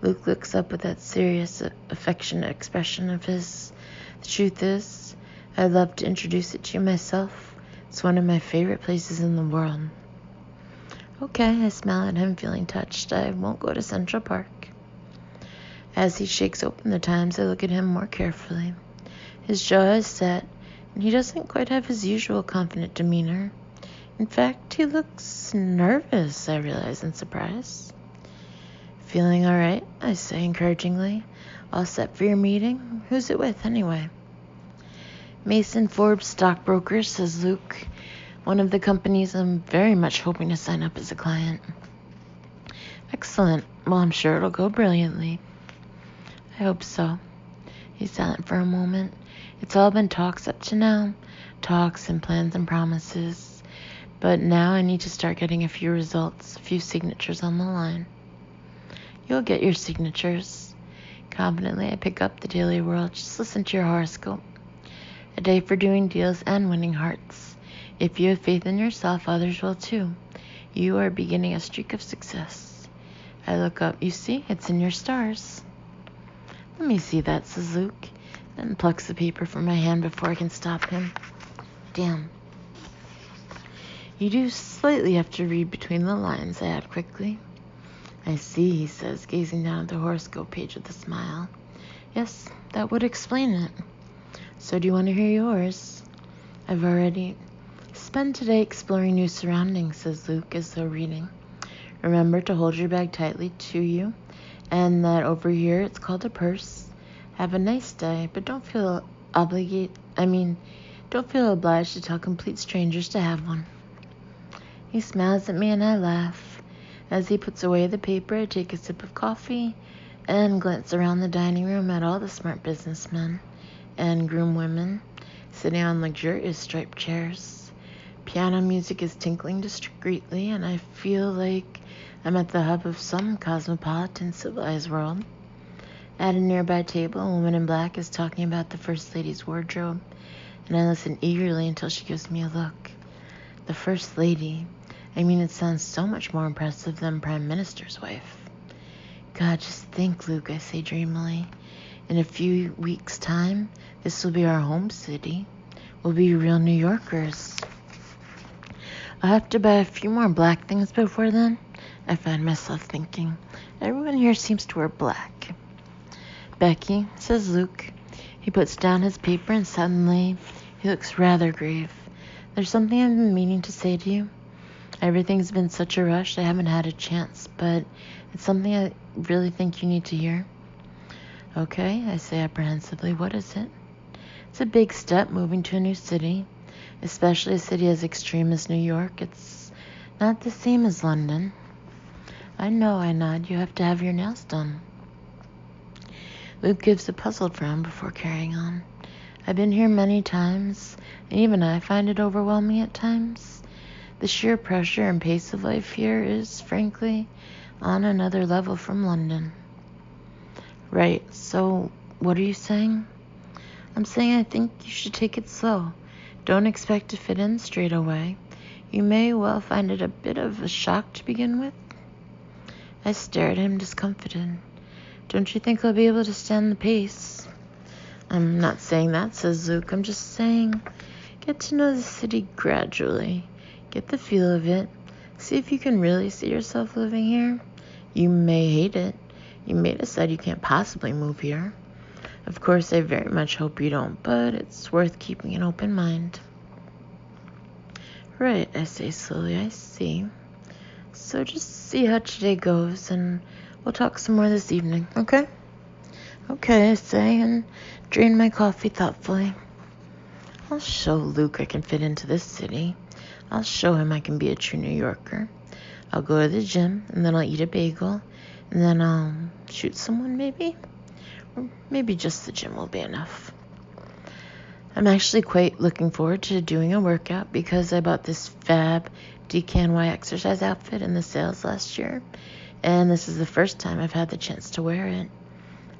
S1: Luke looks up with that serious, affectionate expression of his. "The truth is, I'd love to introduce it to you myself. It's one of my favorite places in the world." Okay, I smile at him, feeling touched. I won't go to Central Park. As he shakes open the Times, I look at him more carefully. His jaw is set, and he doesn't quite have his usual confident demeanor. In fact, he looks nervous, I realize in surprise. Feeling all right? I say encouragingly. All set for your meeting? Who's it with, anyway? Mason Forbes Stockbrokers, says Luke. One of the companies I'm very much hoping to sign up as a client. Excellent. Well, I'm sure it'll go brilliantly. I hope so. He's silent for a moment. It's all been talks up to now. Talks and plans and promises. But now I need to start getting a few results, a few signatures on the line. You'll get your signatures. Confidently, I pick up the Daily World. Just listen to your horoscope. A day for doing deals and winning hearts. If you have faith in yourself, others will too. You are beginning a streak of success. I look up. You see, it's in your stars. Let me see that, says Luke, and plucks the paper from my hand before I can stop him. Damn. You do slightly have to read between the lines, I add quickly. I see, he says, gazing down at the horoscope page with a smile. Yes, that would explain it. So do you want to hear yours? I've already... Spend today exploring new surroundings, says Luke, as though reading. Remember to hold your bag tightly to you, and that over here it's called a purse. Have a nice day, but don't feel don't feel obliged to tell complete strangers to have one. He smiles at me and I laugh. As he puts away the paper, I take a sip of coffee and glance around the dining room at all the smart businessmen and groomwomen sitting on luxurious striped chairs. Piano music is tinkling discreetly, and I feel like I'm at the hub of some cosmopolitan civilized world. At a nearby table, a woman in black is talking about the First Lady's wardrobe, and I listen eagerly until she gives me a look. The First Lady. It sounds so much more impressive than Prime Minister's wife. God, just think, Luke, I say dreamily. In a few weeks' time, this will be our home city. We'll be real New Yorkers. I'll have to buy a few more black things before then, I find myself thinking. Everyone here seems to wear black. Becky, says Luke. He puts down his paper and suddenly he looks rather grave. There's something I've been meaning to say to you. Everything's been such a rush, I haven't had a chance, but it's something I really think you need to hear. Okay, I say apprehensively. What is it? It's a big step, moving to a new city, especially a city as extreme as New York. It's not the same as London. I know, I nod. You have to have your nails done. Luke gives a puzzled frown before carrying on. I've been here many times, and even I find it overwhelming at times. The sheer pressure and pace of life here is, frankly, on another level from London. Right, so what are you saying? I'm saying I think you should take it slow. Don't expect to fit in straight away. You may well find it a bit of a shock to begin with. I stare at him discomfited. Don't you think I'll be able to stand the pace? I'm not saying that, says Luke. I'm just saying get to know the city gradually. Get the feel of it. See if you can really see yourself living here. You may hate it. You may decide you can't possibly move here. Of course, I very much hope you don't, but it's worth keeping an open mind. Right, I say slowly, I see. So just see how today goes, and we'll talk some more this evening, okay? Okay, I say, and drain my coffee thoughtfully. I'll show Luke I can fit into this city. I'll show him I can be a true New Yorker. I'll go to the gym, and then I'll eat a bagel, and then I'll shoot someone maybe? Or maybe just the gym will be enough. I'm actually quite looking forward to doing a workout because I bought this fab DKNY exercise outfit in the sales last year, and this is the first time I've had the chance to wear it.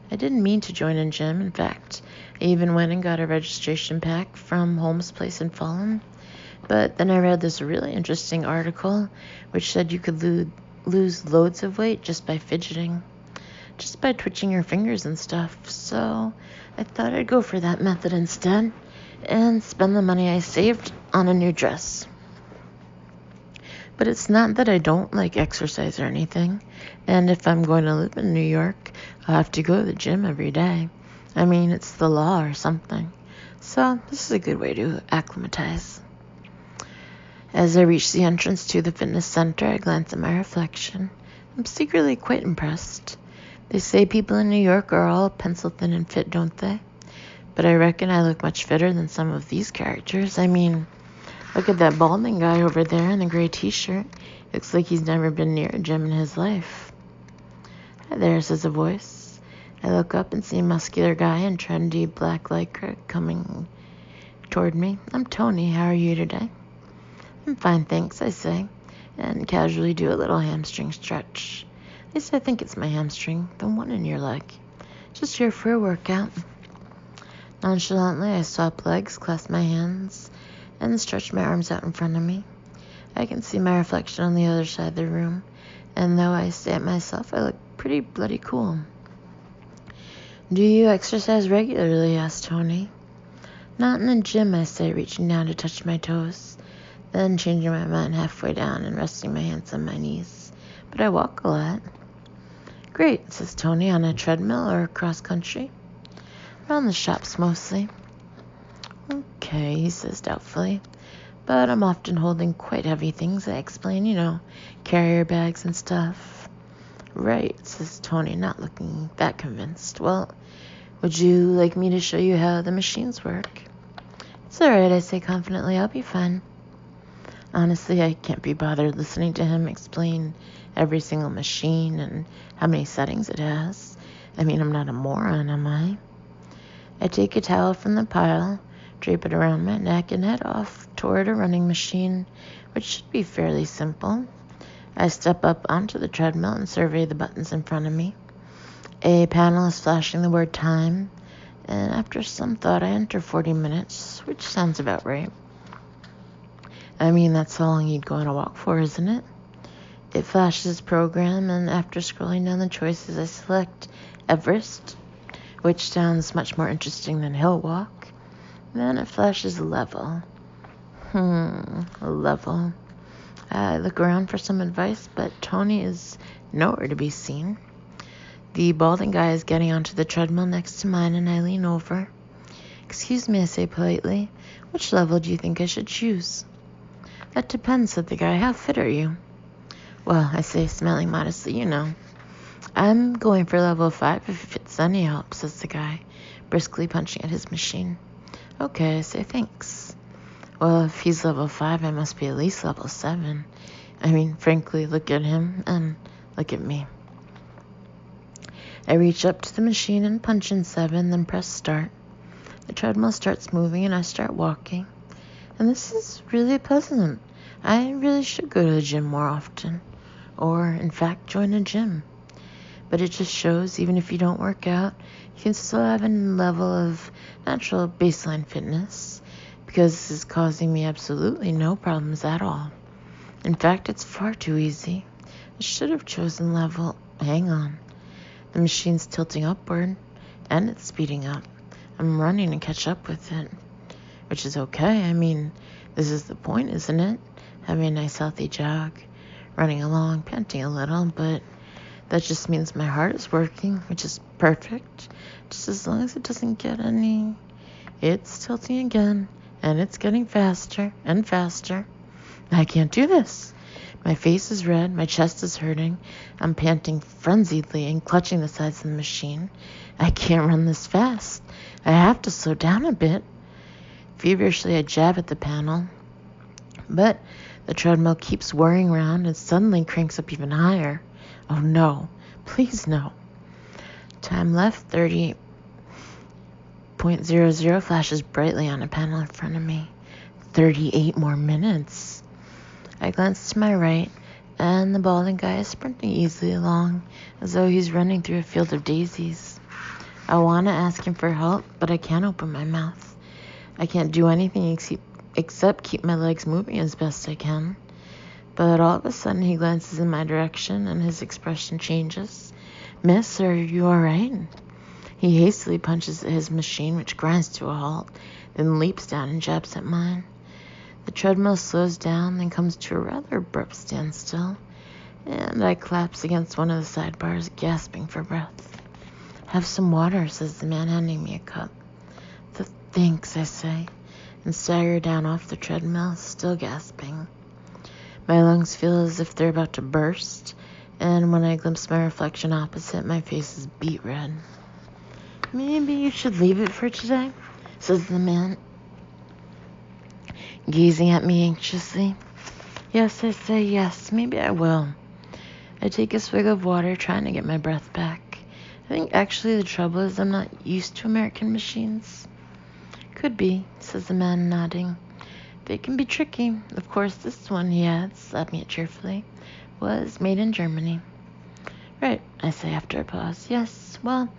S1: I didn't mean to join a gym. In fact, I even went and got a registration pack from Holmes Place in Fulham. But then I read this really interesting article which said you could lose loads of weight just by fidgeting, just by twitching your fingers and stuff. So I thought I'd go for that method instead and spend the money I saved on a new dress. But it's not that I don't like exercise or anything. And if I'm going to live in New York, I'll have to go to the gym every day. It's the law or something. So this is a good way to acclimatize. As I reach the entrance to the fitness center, I glance at my reflection. I'm secretly quite impressed. They say people in New York are all pencil thin and fit, don't they? But I reckon I look much fitter than some of these characters. I mean, look at that balding guy over there in the gray t-shirt. Looks like he's never been near a gym in his life. Hi there, says a voice. I look up and see a muscular guy in trendy black lycra coming toward me. I'm Tony. How are you today? I'm fine, thanks, I say, and casually do a little hamstring stretch. At least I think it's my hamstring, the one in your leg. Just here for a workout. Nonchalantly, I swap legs, clasp my hands, and stretch my arms out in front of me. I can see my reflection on the other side of the room, and though I say it myself, I look pretty bloody cool. Do you exercise regularly? Asks Tony. Not in the gym, I say, reaching down to touch my toes, then changing my mind halfway down and resting my hands on my knees. But I walk a lot. Great, says Tony, on a treadmill or cross country? Around the shops mostly. Okay, he says doubtfully, but I'm often holding quite heavy things. I explain, carrier bags and stuff. Right, says Tony, not looking that convinced. Well, would you like me to show you how the machines work? It's alright, I say confidently. I'll be fine. Honestly, I can't be bothered listening to him explain every single machine and how many settings it has. I mean, I'm not a moron, am I? I take a towel from the pile, drape it around my neck, and head off toward a running machine, which should be fairly simple. I step up onto the treadmill and survey the buttons in front of me. A panel is flashing the word time, and after some thought, I enter 40 minutes, which sounds about right. I mean, that's how long you'd go on a walk for, isn't it? It flashes program, and after scrolling down the choices, I select Everest, which sounds much more interesting than hill walk. Then it flashes level. Level. I look around for some advice, but Tony is nowhere to be seen. The balding guy is getting onto the treadmill next to mine, and I lean over. Excuse me, I say politely. Which level do you think I should choose? That depends, said the guy. How fit are you? Well, I say, smiling modestly, I'm going for level 5 if it's any help, says the guy, briskly punching at his machine. Okay, I say, thanks. Well, if he's level 5, I must be at least level 7. I mean, frankly, look at him and look at me. I reach up to the machine and punch in 7, then press start. The treadmill starts moving and I start walking. And this is really pleasant. I really should go to the gym more often. Or, in fact, join a gym. But it just shows, even if you don't work out, you can still have a level of natural baseline fitness, because this is causing me absolutely no problems at all. In fact, it's far too easy. I should have chosen level. Hang on. The machine's tilting upward, and it's speeding up. I'm running to catch up with it, which is okay. I mean, this is the point, isn't it? Having a nice healthy jog, running along, panting a little, but that just means my heart is working, which is perfect. Just as long as it doesn't get any... It's tilting again, and it's getting faster and faster. I can't do this. My face is red, my chest is hurting. I'm panting frenziedly and clutching the sides of the machine. I can't run this fast. I have to slow down a bit. Feverishly, I jab at the panel, but the treadmill keeps whirring around and suddenly cranks up even higher. Oh no, please no. Time left 30.00 flashes brightly on a panel in front of me. 38 more minutes. I glance to my right, and the balding guy is sprinting easily along as though he's running through a field of daisies. I want to ask him for help, but I can't open my mouth. I can't do anything except keep my legs moving as best I can. But all of a sudden he glances in my direction and his expression changes. Miss, are you all right? He hastily punches at his machine, which grinds to a halt, then leaps down and jabs at mine. The treadmill slows down, then comes to a rather abrupt standstill, and I collapse against one of the sidebars, gasping for breath. Have some water, says the man, handing me a cup. Thanks, I say, and stagger down off the treadmill, still gasping. My lungs feel as if they're about to burst, And when I glimpse my reflection opposite, my face is beet red. Maybe you should leave it for today, says the man, gazing at me anxiously. Yes, I say yes, maybe I will. I take a swig of water, trying to get my breath back. I think actually the trouble is I'm not used to American machines. Could be, says the man, nodding. They can be tricky. Of course, this one, he adds, slapping it cheerfully, was made in Germany. Right, I say after a pause. Yes, well,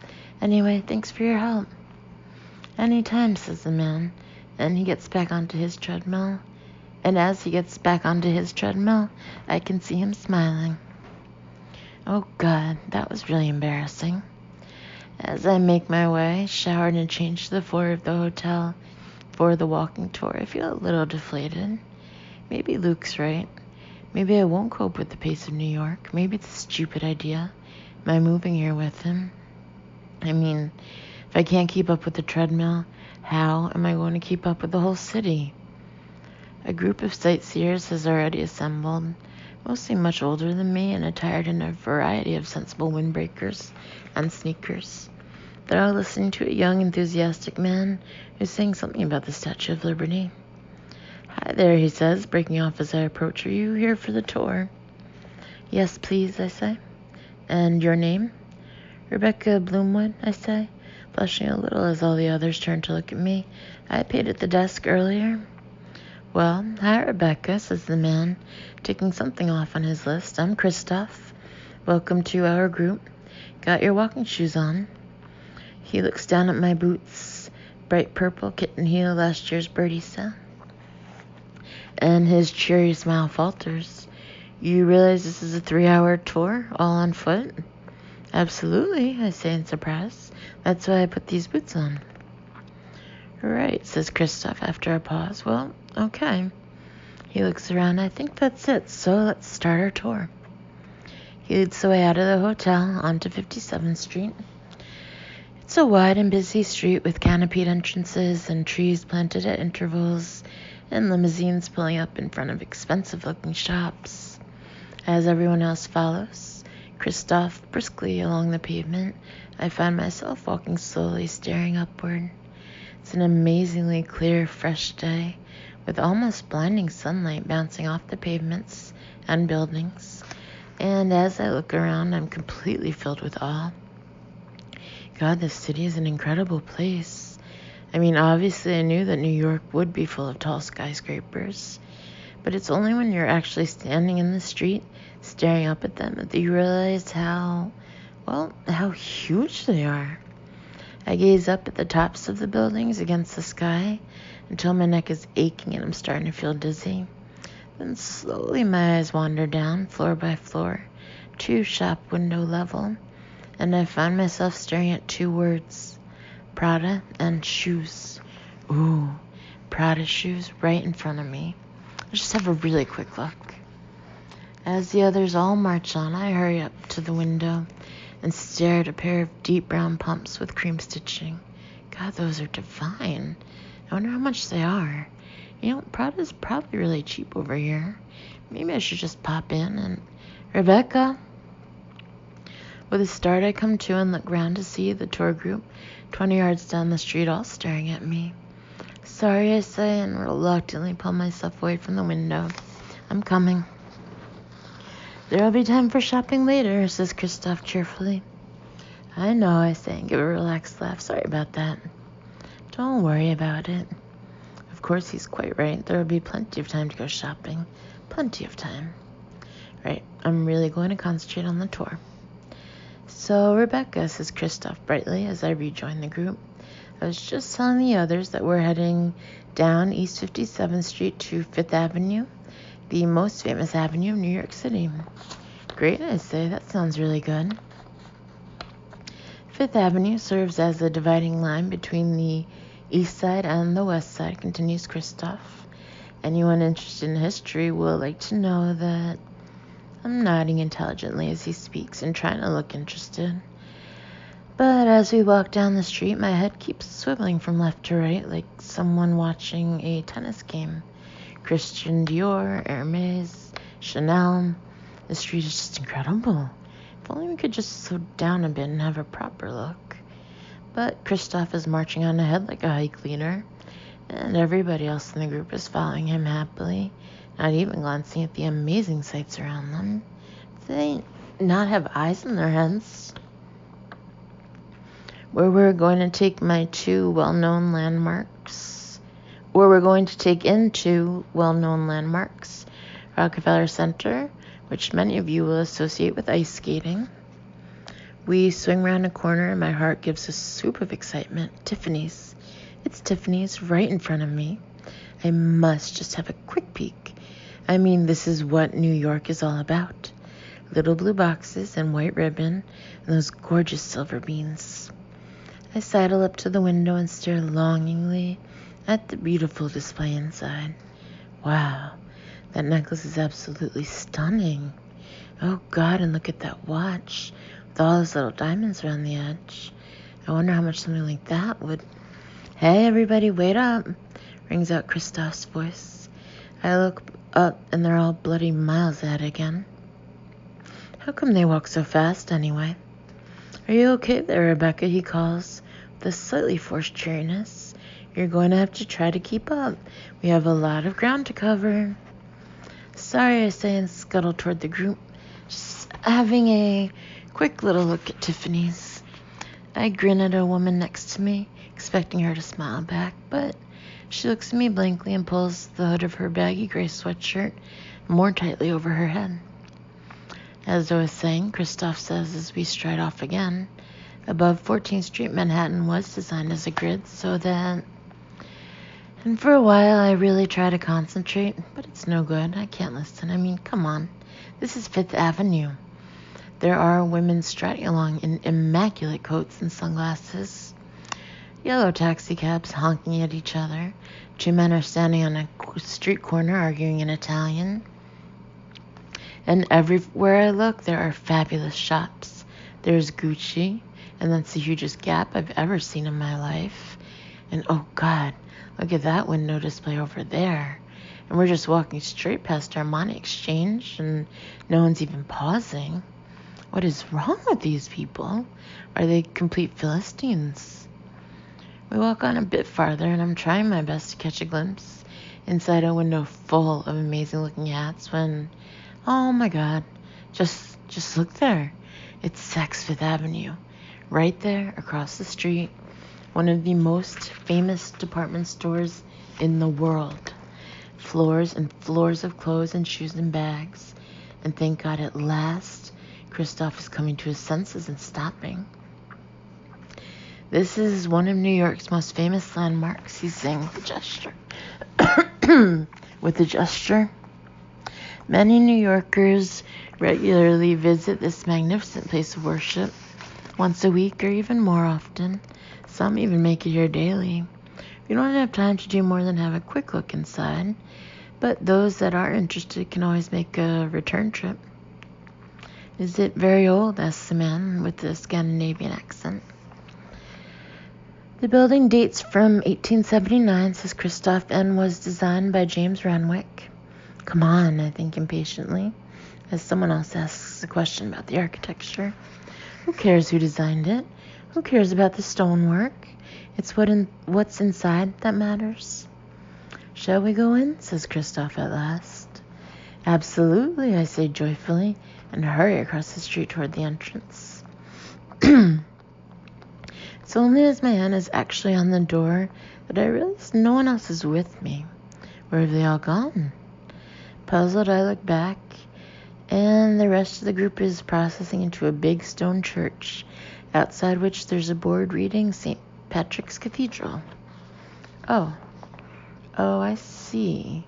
S1: anyway, thanks for your help. Anytime, says the man, and he gets back onto his treadmill. And as he gets back onto his treadmill, I can see him smiling. Oh, God, that was really embarrassing. As I make my way, showered and changed to the floor of the hotel for the walking tour, I feel a little deflated. Maybe Luke's right. Maybe I won't cope with the pace of New York. Maybe it's a stupid idea. Am I moving here with him? I mean, if I can't keep up with the treadmill, how am I going to keep up with the whole city? A group of sightseers has already assembled, mostly much older than me and attired in a variety of sensible windbreakers and sneakers. They're all listening to a young, enthusiastic man who's saying something about the Statue of Liberty. Hi there, he says, breaking off as I approach. Are you here for the tour? Yes, please, I say. And your name? Rebecca Bloomwood, I say, blushing a little as all the others turn to look at me. I paid at the desk earlier. Well, hi, Rebecca, says the man, taking something off on his list. I'm Christoph. Welcome to our group. Got your walking shoes on? He looks down at my boots, bright purple kitten heel, last year's birdie style. And his cheery smile falters. You realize this is a 3-hour tour, all on foot? Absolutely, I say in surprise. That's why I put these boots on. Right, says Christoph after a pause. Well, okay. He looks around. I think that's it, so let's start our tour. He leads the way out of the hotel onto 57th Street. It's a wide and busy street with canopied entrances and trees planted at intervals and limousines pulling up in front of expensive-looking shops. As everyone else follows Christoph briskly along the pavement, I find myself walking slowly, staring upward. It's an amazingly clear, fresh day with almost blinding sunlight bouncing off the pavements and buildings. And as I look around, I'm completely filled with awe. God, this city is an incredible place. I mean, obviously I knew that New York would be full of tall skyscrapers, but it's only when you're actually standing in the street, staring up at them, that you realize how huge they are. I gaze up at the tops of the buildings against the sky until my neck is aching and I'm starting to feel dizzy. Then slowly my eyes wander down, floor by floor, to shop window level, and I find myself staring at 2 words, Prada and shoes. Ooh, Prada shoes right in front of me. Let's just have a really quick look. As the others all march on, I hurry up to the window and stare at a pair of deep brown pumps with cream stitching. God, those are divine. I wonder how much they are. You know, Prada's probably really cheap over here. Maybe I should just pop in and... Rebecca? With a start, I come to and look round to see the tour group 20 yards down the street all staring at me. Sorry, I say, and reluctantly pull myself away from the window. I'm coming. There'll be time for shopping later, says Christoph cheerfully. I know, I say, and give a relaxed laugh. Sorry about that. Don't worry about it. Of course, he's quite right. There will be plenty of time to go shopping. Plenty of time. Right, I'm really going to concentrate on the tour. So, Rebecca, says Christoph brightly as I rejoin the group. I was just telling the others that we're heading down East 57th Street to 5th Avenue, the most famous avenue of New York City. Great, I say. That sounds really good. 5th Avenue serves as a dividing line between the east side and the west side, continues Christoph. Anyone interested in history will like to know that I'm nodding intelligently as he speaks and trying to look interested. But as we walk down the street, my head keeps swiveling from left to right like someone watching a tennis game. Christian Dior, Hermes, Chanel, The street is just incredible. If only we could just slow down a bit and have a proper look. But Christoph is marching on ahead like a hike leader, and everybody else in the group is following him happily, not even glancing at the amazing sights around them. Do they not have eyes in their heads? Where we're going to take into well-known landmarks, Rockefeller Center, which many of you will associate with ice skating. We swing around a corner and my heart gives a swoop of excitement. Tiffany's. It's Tiffany's right in front of me. I must just have a quick peek. I mean, this is what New York is all about. Little blue boxes and white ribbon and those gorgeous silver beans. I sidle up to the window and stare longingly at the beautiful display inside. Wow, that necklace is absolutely stunning. Oh God, and look at that watch with all those little diamonds around the edge. I wonder how much something like that would... Hey, everybody, wait up, rings out Christoph's voice. I look up and they're all bloody miles ahead again. How come they walk so fast anyway? Are you okay there, Rebecca, he calls, with a slightly forced cheeriness. You're going to have to try to keep up. We have a lot of ground to cover. Sorry, I say and scuttle toward the group, just having a quick little look at Tiffany's. I grin at a woman next to me, expecting her to smile back, but she looks at me blankly and pulls the hood of her baggy gray sweatshirt more tightly over her head. As I was saying, Christoph says as we stride off again, above 14th Street, Manhattan was designed as a grid so that... And for a while, I really try to concentrate, but it's no good. I can't listen. I mean, come on. This is 5th Avenue. There are women striding along in immaculate coats and sunglasses. Yellow taxi cabs honking at each other. 2 men are standing on a street corner arguing in Italian. And everywhere I look, there are fabulous shops. There's Gucci, and that's the hugest gap I've ever seen in my life. And oh God, look at that window display over there. And we're just walking straight past Armani Exchange, and no one's even pausing. What is wrong with these people? Are they complete Philistines? We walk on a bit farther, and I'm trying my best to catch a glimpse inside a window full of amazing-looking hats when, oh my God, just look there. It's Saks Fifth Avenue, right there across the street. One of the most famous department stores in the world. Floors and floors of clothes and shoes and bags. And thank God at last, Christoph is coming to his senses and stopping. This is one of New York's most famous landmarks, he's saying with a gesture. With a gesture. Many New Yorkers regularly visit this magnificent place of worship once a week or even more often. Some even make it here daily. We don't have time to do more than have a quick look inside, but those that are interested can always make a return trip. Is it very old? Asks the man with the Scandinavian accent. The building dates from 1879, says Christoph, and was designed by James Renwick. Come on, I think impatiently, as someone else asks a question about the architecture. Who cares who designed it? Who cares about the stonework? It's what's inside that matters. Shall we go in? Says Christoph at last. Absolutely, I say joyfully, and hurry across the street toward the entrance. It's only as my hand is actually on the door that I realize no one else is with me. Where have they all gone? Puzzled, I look back, and the rest of the group is processing into a big stone church, outside which there's a board reading St. Patrick's Cathedral. Oh, I see.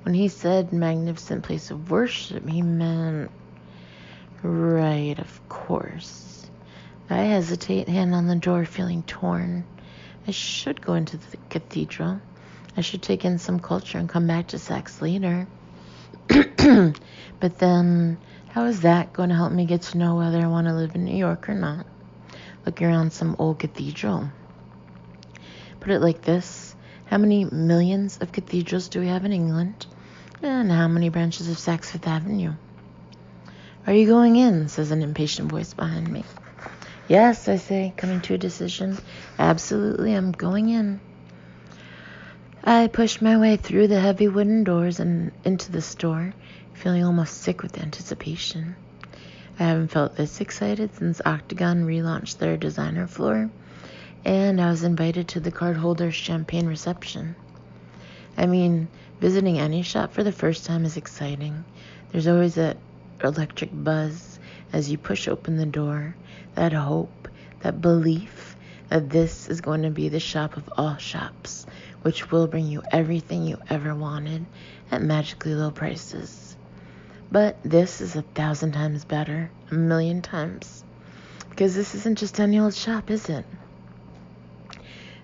S1: When he said magnificent place of worship, he meant... Right, of course. I hesitate, hand on the door, feeling torn. I should go into the cathedral. I should take in some culture and come back to Saks later. But then, how is that going to help me get to know whether I want to live in New York or not? Looking around some old cathedral. Put it like this. How many millions of cathedrals do we have in England? And how many branches of Saks Fifth Avenue? "Are you going in?" says an impatient voice behind me. "Yes," I say, coming to a decision. "Absolutely, I'm going in." I push my way through the heavy wooden doors and into the store, feeling almost sick with anticipation. I haven't felt this excited since Octagon relaunched their designer floor, and I was invited to the cardholder's champagne reception. I mean, visiting any shop for the first time is exciting. There's always that electric buzz as you push open the door, that hope, that belief that this is going to be the shop of all shops, which will bring you everything you ever wanted at magically low prices. But this is 1,000 times better, 1,000,000 times, because this isn't just any old shop, is it?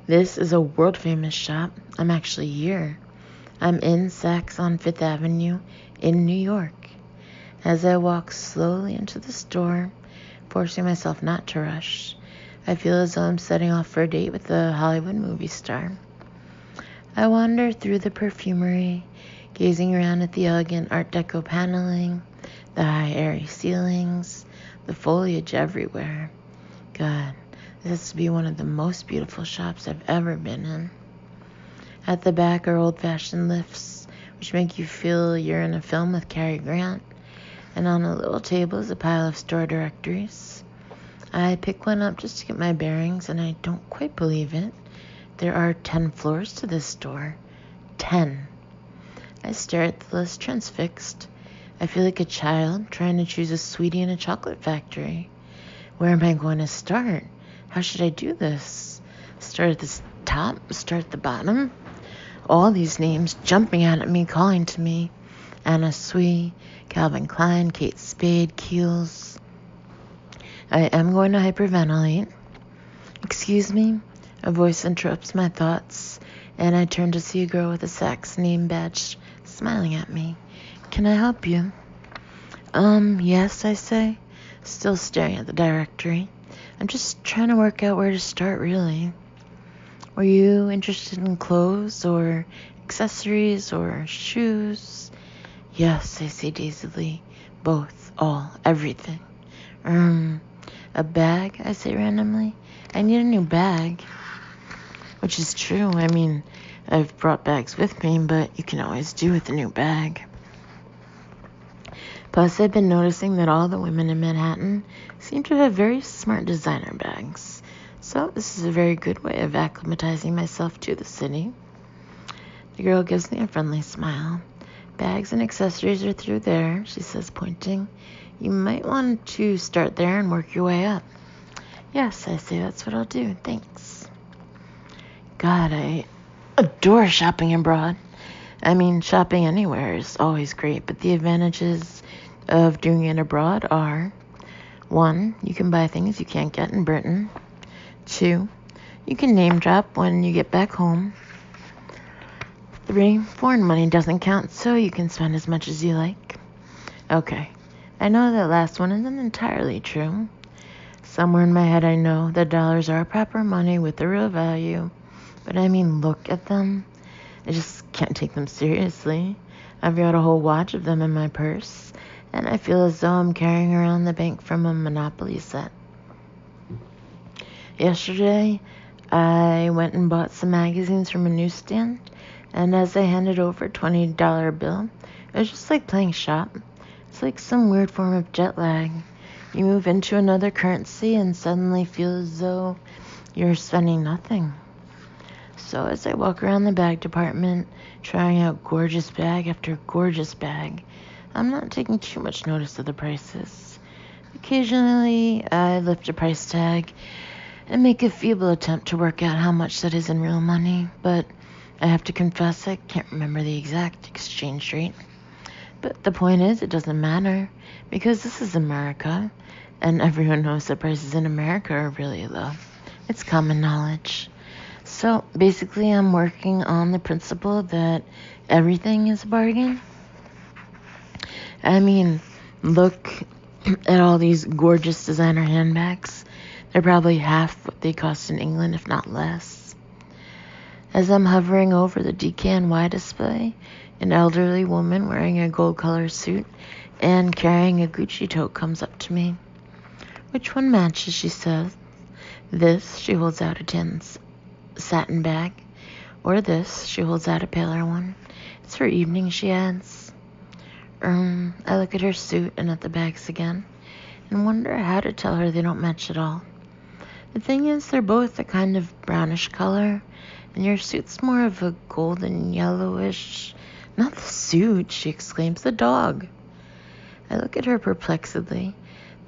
S1: This is a world-famous shop. I'm actually here. I'm in Saks on 5th Avenue in New York. As I walk slowly into the store, forcing myself not to rush, I feel as though I'm setting off for a date with a Hollywood movie star. I wander through the perfumery, gazing around at the elegant Art Deco paneling, the high airy ceilings, the foliage everywhere. God, this has to be one of the most beautiful shops I've ever been in. At the back are old-fashioned lifts, which make you feel you're in a film with Cary Grant, and on a little table is a pile of store directories. I pick one up just to get my bearings, and I don't quite believe it. There are 10 floors to this store. 10. I stare at the list transfixed. I feel like a child trying to choose a sweetie in a chocolate factory. Where am I going to start? How should I do this? Start at the top? Start at the bottom? All these names jumping out at me, calling to me. Anna Sui, Calvin Klein, Kate Spade, Kiehl's. I am going to hyperventilate. "Excuse me?" A voice interrupts my thoughts, and I turn to see a girl with a Saks name badge smiling at me. "Can I help you?" Yes," I say, still staring at the directory. "I'm just trying to work out where to start, really." "Were you interested in clothes or accessories or shoes?" "Yes," I say dazedly. "Both, all, everything." A bag?" I say randomly. "I need a new bag." Which is true. I mean, I've brought bags with me, but you can always do with a new bag. Plus, I've been noticing that all the women in Manhattan seem to have very smart designer bags. So this is a very good way of acclimatizing myself to the city. The girl gives me a friendly smile. "Bags and accessories are through there," she says, pointing. "You might want to start there and work your way up." "Yes," I say, "that's what I'll do. Thanks." God, I adore shopping abroad. I mean, shopping anywhere is always great, but the advantages of doing it abroad are: 1, you can buy things you can't get in Britain. 2, you can name drop when you get back home. 3, foreign money doesn't count, so you can spend as much as you like. Okay, I know that last one isn't entirely true. Somewhere in my head I know that dollars are proper money with a real value. But I mean, look at them. I just can't take them seriously. I've got a whole watch of them in my purse, and I feel as though I'm carrying around the bank from a Monopoly set. Yesterday, I went and bought some magazines from a newsstand, and as I handed over a $20 bill, it was just like playing shop. It's like some weird form of jet lag. You move into another currency and suddenly feel as though you're spending nothing. So as I walk around the bag department, trying out gorgeous bag after gorgeous bag, I'm not taking too much notice of the prices. Occasionally, I lift a price tag and make a feeble attempt to work out how much that is in real money, but I have to confess I can't remember the exact exchange rate. But the point is, it doesn't matter, because this is America, and everyone knows that prices in America are really low. It's common knowledge. So basically, I'm working on the principle that everything is a bargain. I mean, look at all these gorgeous designer handbags. They're probably half what they cost in England, if not less. As I'm hovering over the DKNY display, an elderly woman wearing a gold-colored suit and carrying a Gucci tote comes up to me. "Which one matches?" she says. "This," she holds out a tan satin bag. "Or this," she holds out a paler one. "It's for evening," she adds. I look at her suit and at the bags again, and wonder how to tell her they don't match at all. The thing is, they're both a kind of brownish color, and your suit's more of a golden yellowish. "Not the suit," she exclaims, "the dog." I look at her perplexedly,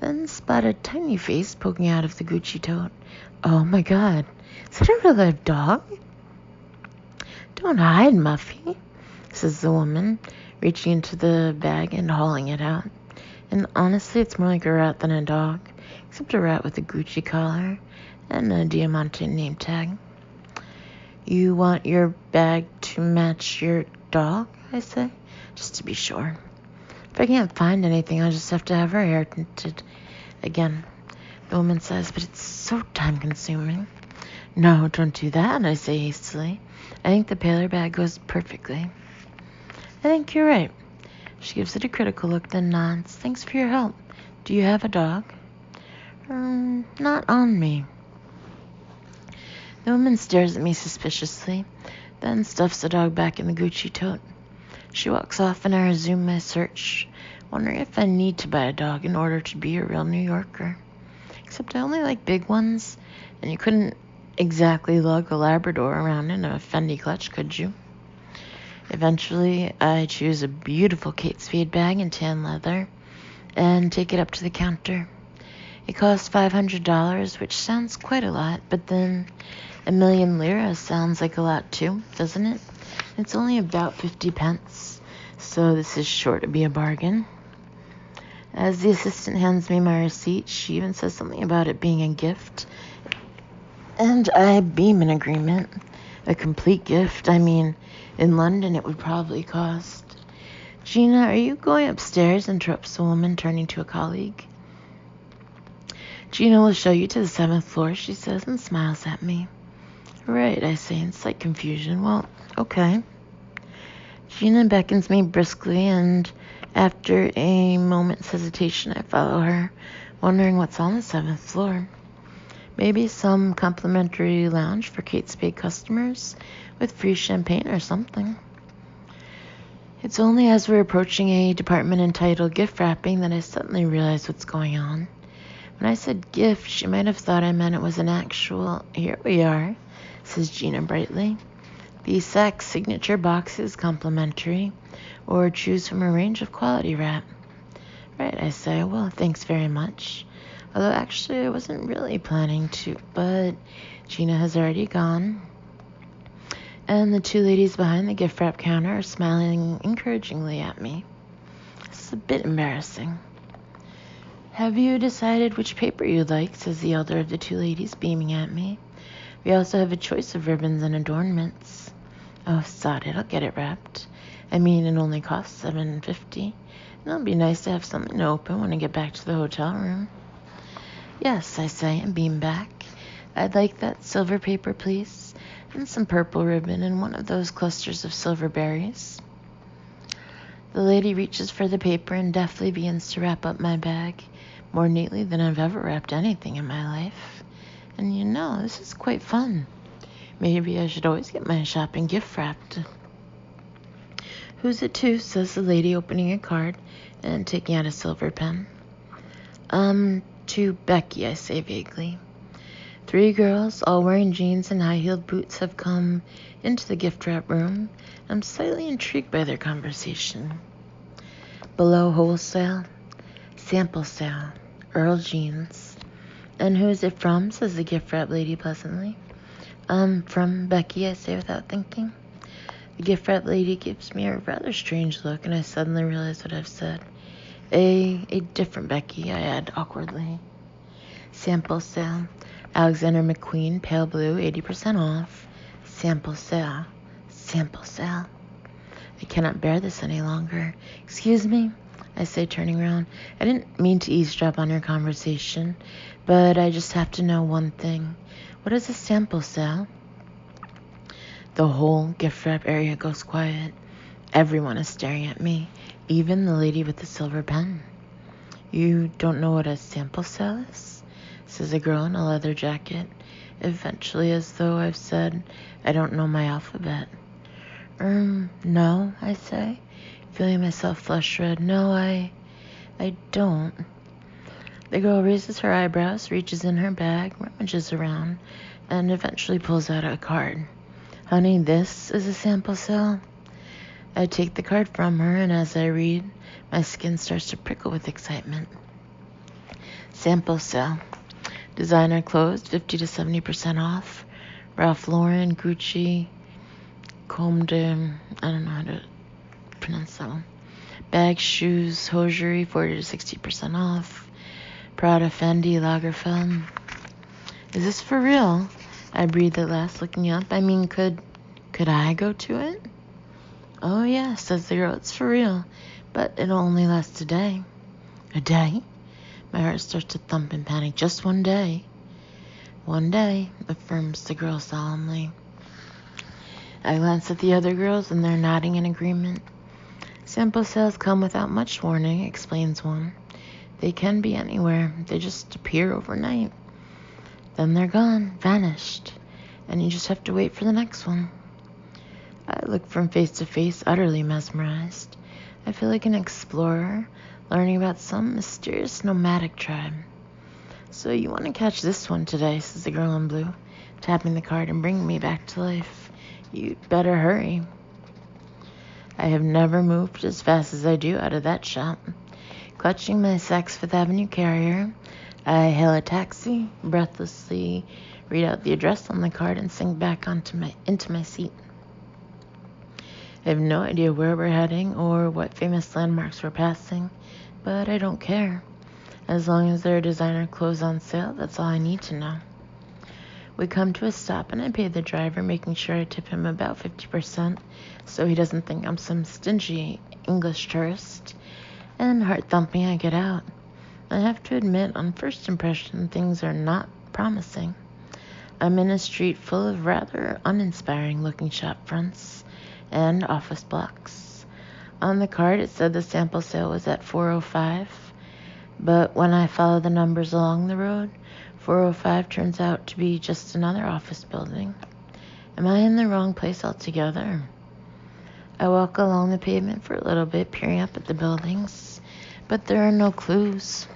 S1: then spot a tiny face poking out of the Gucci tote. "Oh my God, is that a real live dog?" "Don't hide, Muffy," says the woman, reaching into the bag and hauling it out. And honestly, it's more like a rat than a dog, except a rat with a Gucci collar and a Diamante name tag. "You want your bag to match your dog?" I say, just to be sure. "If I can't find anything, I'll just have to have her hair tinted again." The woman says, "But it's so time-consuming." "No, don't do that," I say hastily. "I think the paler bag goes perfectly." "I think you're right." She gives it a critical look, then nods. "Thanks for your help. Do you have a dog?" Not on me." The woman stares at me suspiciously, then stuffs the dog back in the Gucci tote. She walks off and I resume my search, wondering if I need to buy a dog in order to be a real New Yorker. Except I only like big ones, and you couldn't exactly lug a Labrador around in a Fendi clutch, could you? Eventually, I choose a beautiful Kate Spade bag in tan leather and take it up to the counter. It costs $500, which sounds quite a lot, but then a million lira sounds like a lot too, doesn't it? It's only about 50 pence, so this is sure to be a bargain. As the assistant hands me my receipt, she even says something about it being a gift, and I beam in agreement. A complete gift. I mean, in London it would probably cost. "Gina, are you going upstairs?" interrupts the woman, turning to a colleague. "Gina will show you to the 7th floor, she says, and smiles at me. "Right," I say in slight confusion. "Well, okay." Gina beckons me briskly, and after a moment's hesitation, I follow her, wondering what's on the 7th floor. Maybe some complimentary lounge for Kate Spade customers with free champagne or something. It's only as we're approaching a department entitled gift wrapping that I suddenly realize what's going on. When I said gift, she might have thought I meant it was an actual... "Here we are," says Gina brightly. "The Saks signature box is complimentary, or choose from a range of quality wrap." "Right," I say. "Well, thanks very much. Although actually I wasn't really planning to, but Gina has already gone. And the two ladies behind the gift wrap counter are smiling encouragingly at me. This is a bit embarrassing. "Have you decided which paper you'd like?" says the elder of the two ladies, beaming at me. "We also have a choice of ribbons and adornments." "Oh, sod it, I'll get it wrapped. I mean, it only costs $7.50, and it'll be nice to have something to open when I get back to the hotel room." "Yes," I say, and beam back. "I'd like that silver paper, please, and some purple ribbon and one of those clusters of silver berries." The lady reaches for the paper and deftly begins to wrap up my bag, more neatly than I've ever wrapped anything in my life. And you know, this is quite fun. Maybe I should always get my shopping gift wrapped. "Who's it to?" says the lady, opening a card and taking out a silver pen. To Becky," I say vaguely. 3 girls, all wearing jeans and high-heeled boots, have come into the gift wrap room. I'm slightly intrigued by their conversation. "Below wholesale, sample sale, Earl jeans." "And who is it from?" says the gift wrap lady pleasantly. From Becky," I say without thinking. The gift wrap lady gives me a rather strange look, and I suddenly realize what I've said. A different Becky," I add awkwardly. "Sample sale. Alexander McQueen, pale blue, 80% off. Sample sale. Sample sale." I cannot bear this any longer. "Excuse me," I say, turning around. "I didn't mean to eavesdrop on your conversation, but I just have to know one thing. What is a sample sale?" The whole gift wrap area goes quiet. Everyone is staring at me, even the lady with the silver pen. You don't know what a sample sale is? Says a girl in a leather jacket, eventually, as though I've said I don't know my alphabet. No, I say, feeling myself flush red. No, I don't. The girl raises her eyebrows, reaches in her bag, rummages around, and eventually pulls out a card. Honey, this is a sample sale. I take the card from her, and as I read, my skin starts to prickle with excitement. Sample sale. Designer clothes, 50 to 70% off. Ralph Lauren, Gucci, Comme de, I don't know how to pronounce that one. Bags, shoes, hosiery, 40 to 60% off. Prada, Fendi, Lagerfeld. Is this for real? I breathed at last, looking up. I mean, could I go to it? Oh, yeah, says the girl. It's for real, but it'll only last a day. A day? My heart starts to thump in panic. Just one day. One day, affirms the girl solemnly. I glance at the other girls, and they're nodding in agreement. Sample sales come without much warning, explains one. They can be anywhere. They just appear overnight. Then they're gone, vanished, and you just have to wait for the next one. I look from face to face, utterly mesmerized. I feel like an explorer, learning about some mysterious nomadic tribe. So you want to catch this one today, says the girl in blue, tapping the card and bringing me back to life. You'd better hurry. I have never moved as fast as I do out of that shop. Clutching my Saks Fifth Avenue carrier, I hail a taxi, breathlessly read out the address on the card, and sink back into my seat. I have no idea where we're heading or what famous landmarks we're passing, but I don't care. As long as there are designer clothes on sale, that's all I need to know. We come to a stop, and I pay the driver, making sure I tip him about 50% so he doesn't think I'm some stingy English tourist. And heart-thumping, I get out. I have to admit, on first impression, things are not promising. I'm in a street full of rather uninspiring-looking shop fronts and office blocks. On the card, it said the sample sale was at 4:05, but when I follow the numbers along the road, 4:05 turns out to be just another office building. Am I in the wrong place altogether? I walk along the pavement for a little bit, peering up at the buildings, but there are no clues.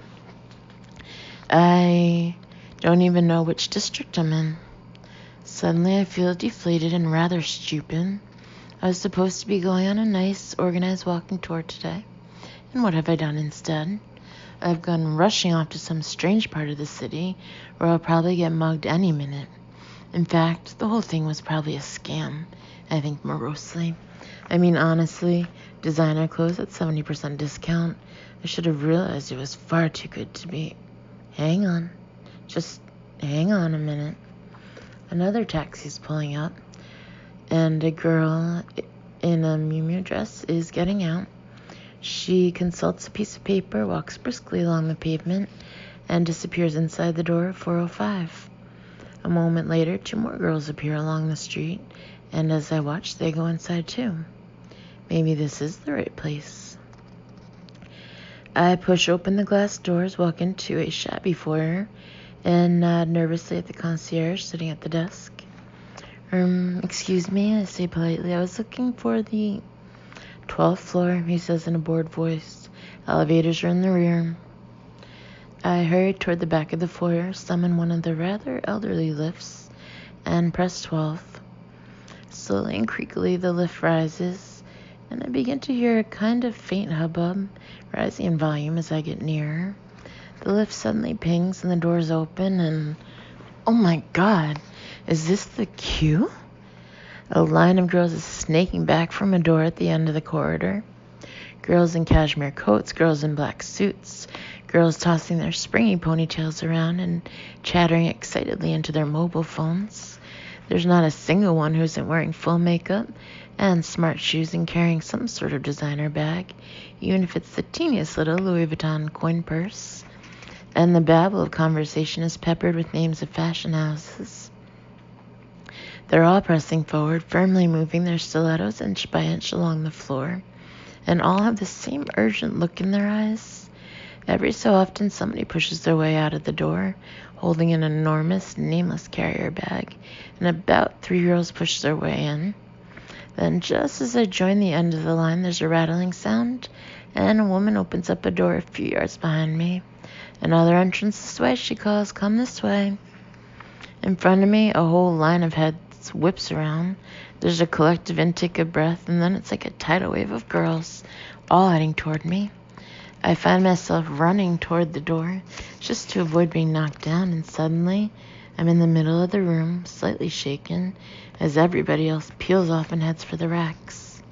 S1: I don't even know which district I'm in. Suddenly I feel deflated and rather stupid. I was supposed to be going on a nice, organized walking tour today, and what have I done instead? I've gone rushing off to some strange part of the city where I'll probably get mugged any minute. In fact, the whole thing was probably a scam, I think morosely. I mean, honestly, designer clothes at 70% discount. I should have realized it was far too good to be. Hang on. Just hang on a minute. Another taxi's pulling up, and a girl in a muumuu dress is getting out. She consults a piece of paper, walks briskly along the pavement, and disappears inside the door of 4:05. A moment later, 2 more girls appear along the street, and as I watch, they go inside too. Maybe this is the right place. I push open the glass doors, walk into a shabby foyer, and nod nervously at the concierge sitting at the desk. Excuse me, I say politely. I was looking for the 12th floor, he says in a bored voice. Elevators are in the rear. I hurried toward the back of the foyer, summon one of the rather elderly lifts, and press 12. Slowly and creakily the lift rises, and I begin to hear a kind of faint hubbub, rising in volume as I get nearer. The lift suddenly pings and the doors open, and oh my God, is this the queue? A line of girls is snaking back from a door at the end of the corridor. Girls in cashmere coats, girls in black suits, girls tossing their springy ponytails around and chattering excitedly into their mobile phones. There's not a single one who isn't wearing full makeup and smart shoes and carrying some sort of designer bag, even if it's the teeniest little Louis Vuitton coin purse. And the babble of conversation is peppered with names of fashion houses. They're all pressing forward, firmly moving their stilettos inch by inch along the floor, and all have the same urgent look in their eyes. Every so often, somebody pushes their way out of the door, holding an enormous, nameless carrier bag, and about 3 girls push their way in. Then, just as I join the end of the line, there's a rattling sound, and a woman opens up a door a few yards behind me. "Another entrance this way," she calls. "Come this way." In front of me, a whole line of heads whips around. There's a collective intake of breath, and then it's like a tidal wave of girls, all heading toward me. I find myself running toward the door, just to avoid being knocked down, and suddenly I'm in the middle of the room, slightly shaken, as everybody else peels off and heads for the racks.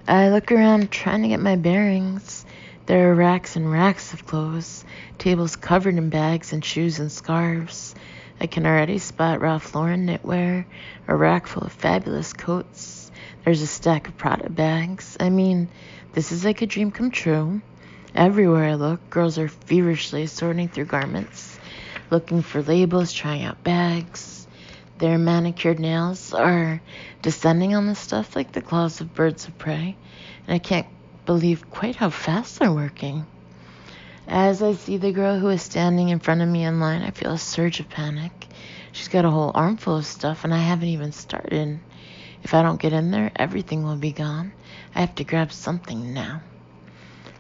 S1: I look around, trying to get my bearings. There are racks and racks of clothes, tables covered in bags and shoes and scarves. I can already spot Ralph Lauren knitwear, a rack full of fabulous coats. There's a stack of Prada bags. I mean, this is like a dream come true. Everywhere I look, girls are feverishly sorting through garments, looking for labels, trying out bags. Their manicured nails are descending on the stuff like the claws of birds of prey, and I can't believe quite how fast they're working. As I see the girl who is standing in front of me in line, I feel a surge of panic. She's got a whole armful of stuff, and I haven't even started. If I don't get in there, everything will be gone. I have to grab something now.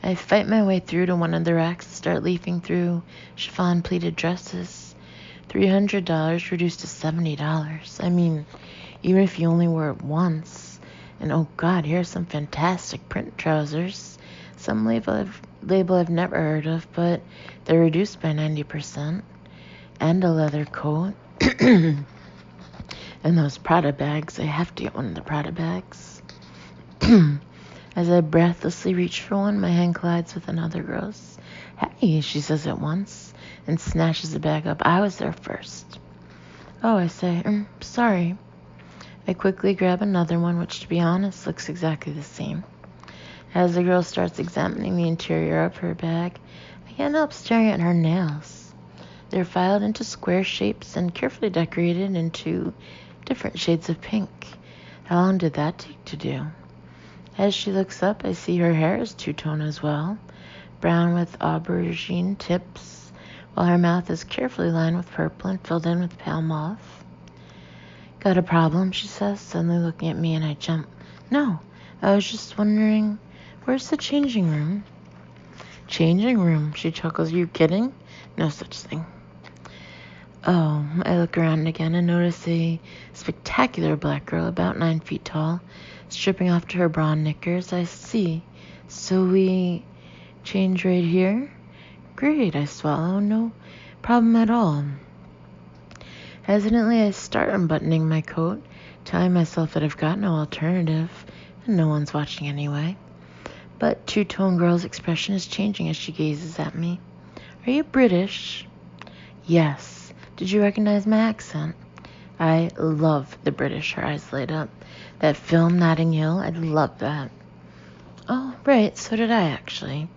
S1: I fight my way through to one of the racks and start leafing through chiffon pleated dresses. $300 reduced to $70. I mean, even if you only wear it once. And oh God, here's some fantastic print trousers. Some label I've never heard of, but they're reduced by 90%. And a leather coat. And those Prada bags. I have to get one of the Prada bags. As I breathlessly reach for one, my hand collides with another girl's. "Hey," she says at once, and snatches the bag up. "I was there first." "Oh," I say, "sorry." I quickly grab another one, which, to be honest, looks exactly the same. As the girl starts examining the interior of her bag, I can't help staring at her nails. They're filed into square shapes and carefully decorated in 2 different shades of pink. How long did that take to do? As she looks up, I see her hair is two-tone as well, brown with aubergine tips, while her mouth is carefully lined with purple and filled in with pale mauve. "Got a problem?" she says, suddenly looking at me, and I jump. "No, I was just wondering, where's the changing room?" "Changing room?" she chuckles. "Are you kidding? No such thing." Oh, I look around again and notice a spectacular black girl about 9 feet tall, stripping off to her bra and knickers. I see. "So we change right here?" "Great," I swallow. "No problem at all." Hesitantly, I start unbuttoning my coat, telling myself that I've got no alternative, and no one's watching anyway. But two-tone girl's expression is changing as she gazes at me. "Are you British?" "Yes." "Did you recognize my accent?" "I love the British," her eyes light up. "That film, Notting Hill, I love that." "Oh, right, so did I, actually.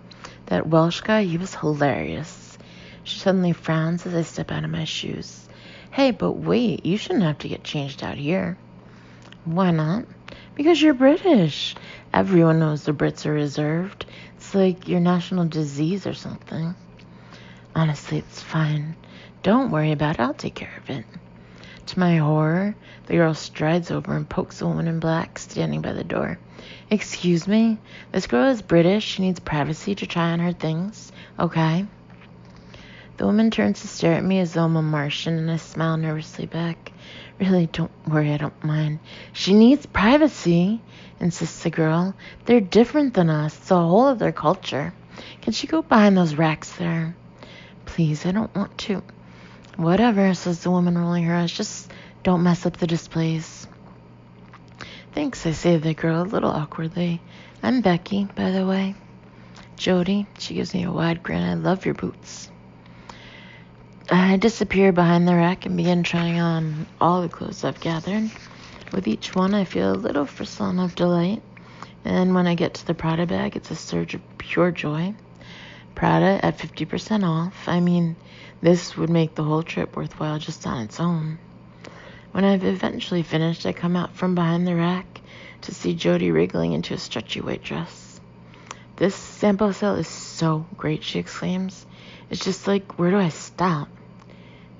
S1: That Welsh guy, he was hilarious." She suddenly frowns as I step out of my shoes. "Hey, but wait, you shouldn't have to get changed out here." "Why not?" "Because you're British. Everyone knows the Brits are reserved. It's like your national disease or something." "Honestly, it's fine. Don't worry about it. I'll take care of it." To my horror, the girl strides over and pokes a woman in black standing by the door. "Excuse me? This girl is British. She needs privacy to try on her things. Okay?" The woman turns to stare at me as though I'm a Martian, and I smile nervously back. "Really, don't worry. I don't mind." "She needs privacy," insists the girl. "They're different than us. It's a whole other culture. Can she go behind those racks there?" "Please, I don't want to." "Whatever," says the woman, rolling her eyes. "Just don't mess up the displays." "Thanks," I say to the girl a little awkwardly. "I'm Becky, by the way." "Jody." She gives me a wide grin. "I love your boots." I disappear behind the rack and begin trying on all the clothes I've gathered. With each one, I feel a little frisson of delight. And when I get to the Prada bag, it's a surge of pure joy. Prada at 50% off. I mean, this would make the whole trip worthwhile just on its own. When I've eventually finished, I come out from behind the rack to see Jody wriggling into a stretchy white dress. "This sample sale is so great," she exclaims. "It's just like, where do I stop?"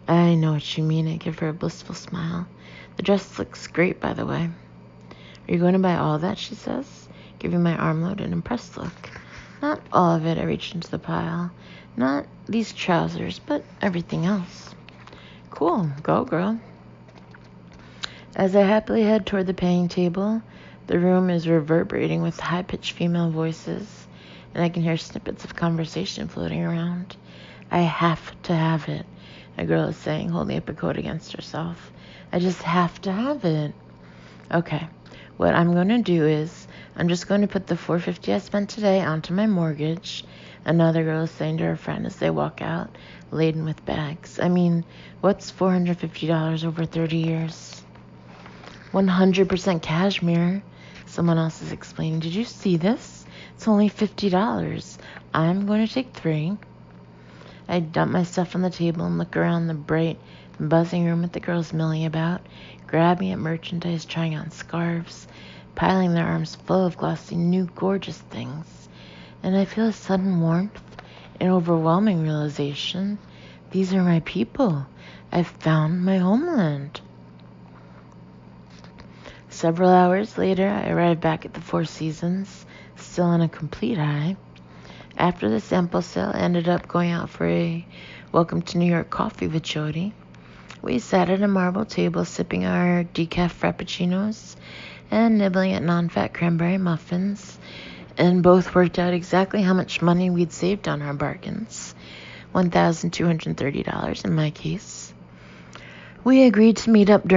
S1: "I know what you mean." I give her a blissful smile. "The dress looks great, by the way." "Are you going to buy all of that?" she says, giving my armload an impressed look. "Not all of it." I reach into the pile. "Not these trousers, but everything else." "Cool. Go, girl." As I happily head toward the paying table, the room is reverberating with high-pitched female voices, and I can hear snippets of conversation floating around. "I have to have it," a girl is saying, holding up a coat against herself. "I just have to have it." Okay, what I'm going to do is I'm just going to put the $450 I spent today onto my mortgage, another girl is saying to her friend as they walk out, laden with bags. I mean, what's $450 over 30 years? 100% cashmere, someone else is explaining. "Did you see this? It's only $50. I'm going to take 3. I dump my stuff on the table and look around the bright, buzzing room with the girls milling about, grabbing at merchandise, trying on scarves, piling their arms full of glossy, new, gorgeous things. And I feel a sudden warmth, an overwhelming realization. These are my people. I've found my homeland. Several hours later, I arrive back at the Four Seasons, still on a complete high. After the sample sale, I ended up going out for a welcome to New York coffee with Jody. We sat at a marble table sipping our decaf frappuccinos and nibbling at non-fat cranberry muffins, and both worked out exactly how much money we'd saved on our bargains. $1,230 in my case. We agreed to meet up again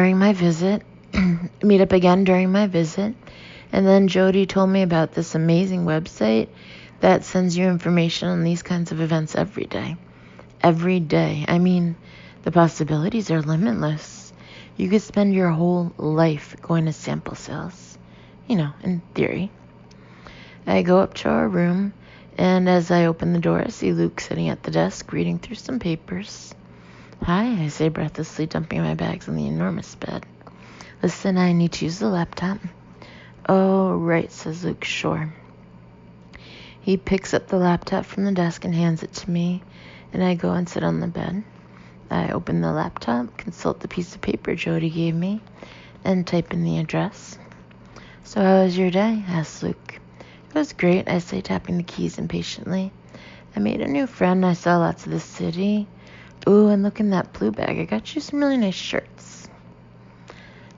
S1: during my visit, and then Jody told me about this amazing website that sends you information on these kinds of events every day. Every day. I mean, the possibilities are limitless. You could spend your whole life going to sample sales. In theory. I go up to our room, and as I open the door, I see Luke sitting at the desk reading through some papers. "Hi," I say breathlessly, dumping my bags on the enormous bed. "Listen, I need to use the laptop." "Oh, right," says Luke. "Sure." He picks up the laptop from the desk and hands it to me, and I go and sit on the bed. I open the laptop, consult the piece of paper Jody gave me, and type in the address. "So how was your day?" asks Luke. "It was great," I say, tapping the keys impatiently. "I made a new friend. I saw lots of the city. Ooh, and look in that blue bag. I got you some really nice shirts."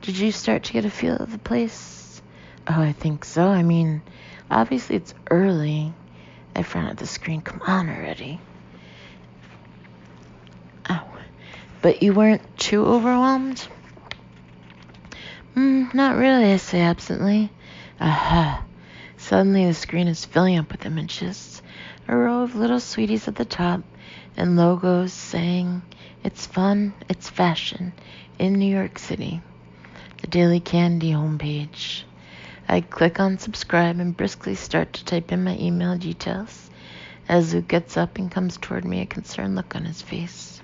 S1: "Did you start to get a feel of the place?" "Oh, I think so. I mean, obviously it's early." I frown at the screen. "Come on already." "Oh, but you weren't too overwhelmed?" Not really," I say absently. Aha. Suddenly the screen is filling up with images. A row of little sweeties at the top and logos saying, "It's fun, it's fashion, in New York City." The Daily Candy homepage. I click on subscribe and briskly start to type in my email details as Luke gets up and comes toward me, a concerned look on his face.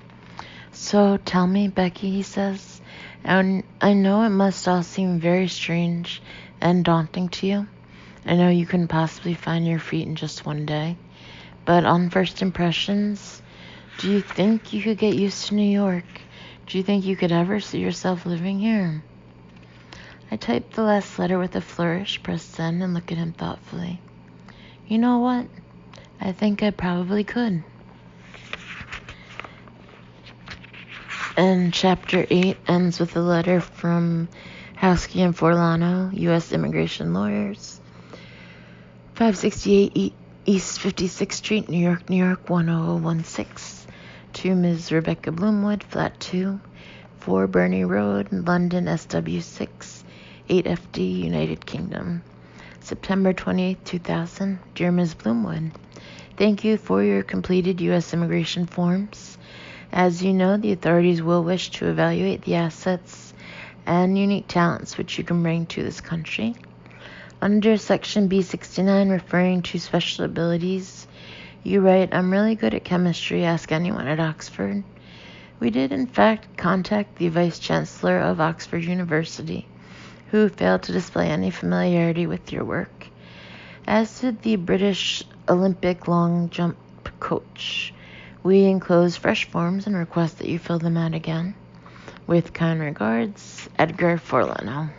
S1: "So tell me, Becky," he says, "and I know it must all seem very strange and daunting to you. I know you couldn't possibly find your feet in just one day. But on first impressions, do you think you could get used to New York? Do you think you could ever see yourself living here?" I type the last letter with a flourish, press send, and look at him thoughtfully. "You know what? I think I probably could." And Chapter 8 ends with a letter from Howsky and Forlano, U.S. immigration lawyers, 568 East 56th Street, New York, New York, 10016, to Ms. Rebecca Bloomwood, Flat 2, 4 Burney Road, London, SW6, 8FD, United Kingdom. September 28, 2000. Dear Ms. Bloomwood, thank you for your completed U.S. immigration forms. As you know, the authorities will wish to evaluate the assets and unique talents which you can bring to this country. Under Section B69, referring to special abilities, you write, "I'm really good at chemistry. Ask anyone at Oxford." We did in fact contact the Vice-Chancellor of Oxford University, who failed to display any familiarity with your work, as did the British Olympic long jump coach. We enclose fresh forms and request that you fill them out again. With kind regards, Edgar Forlano.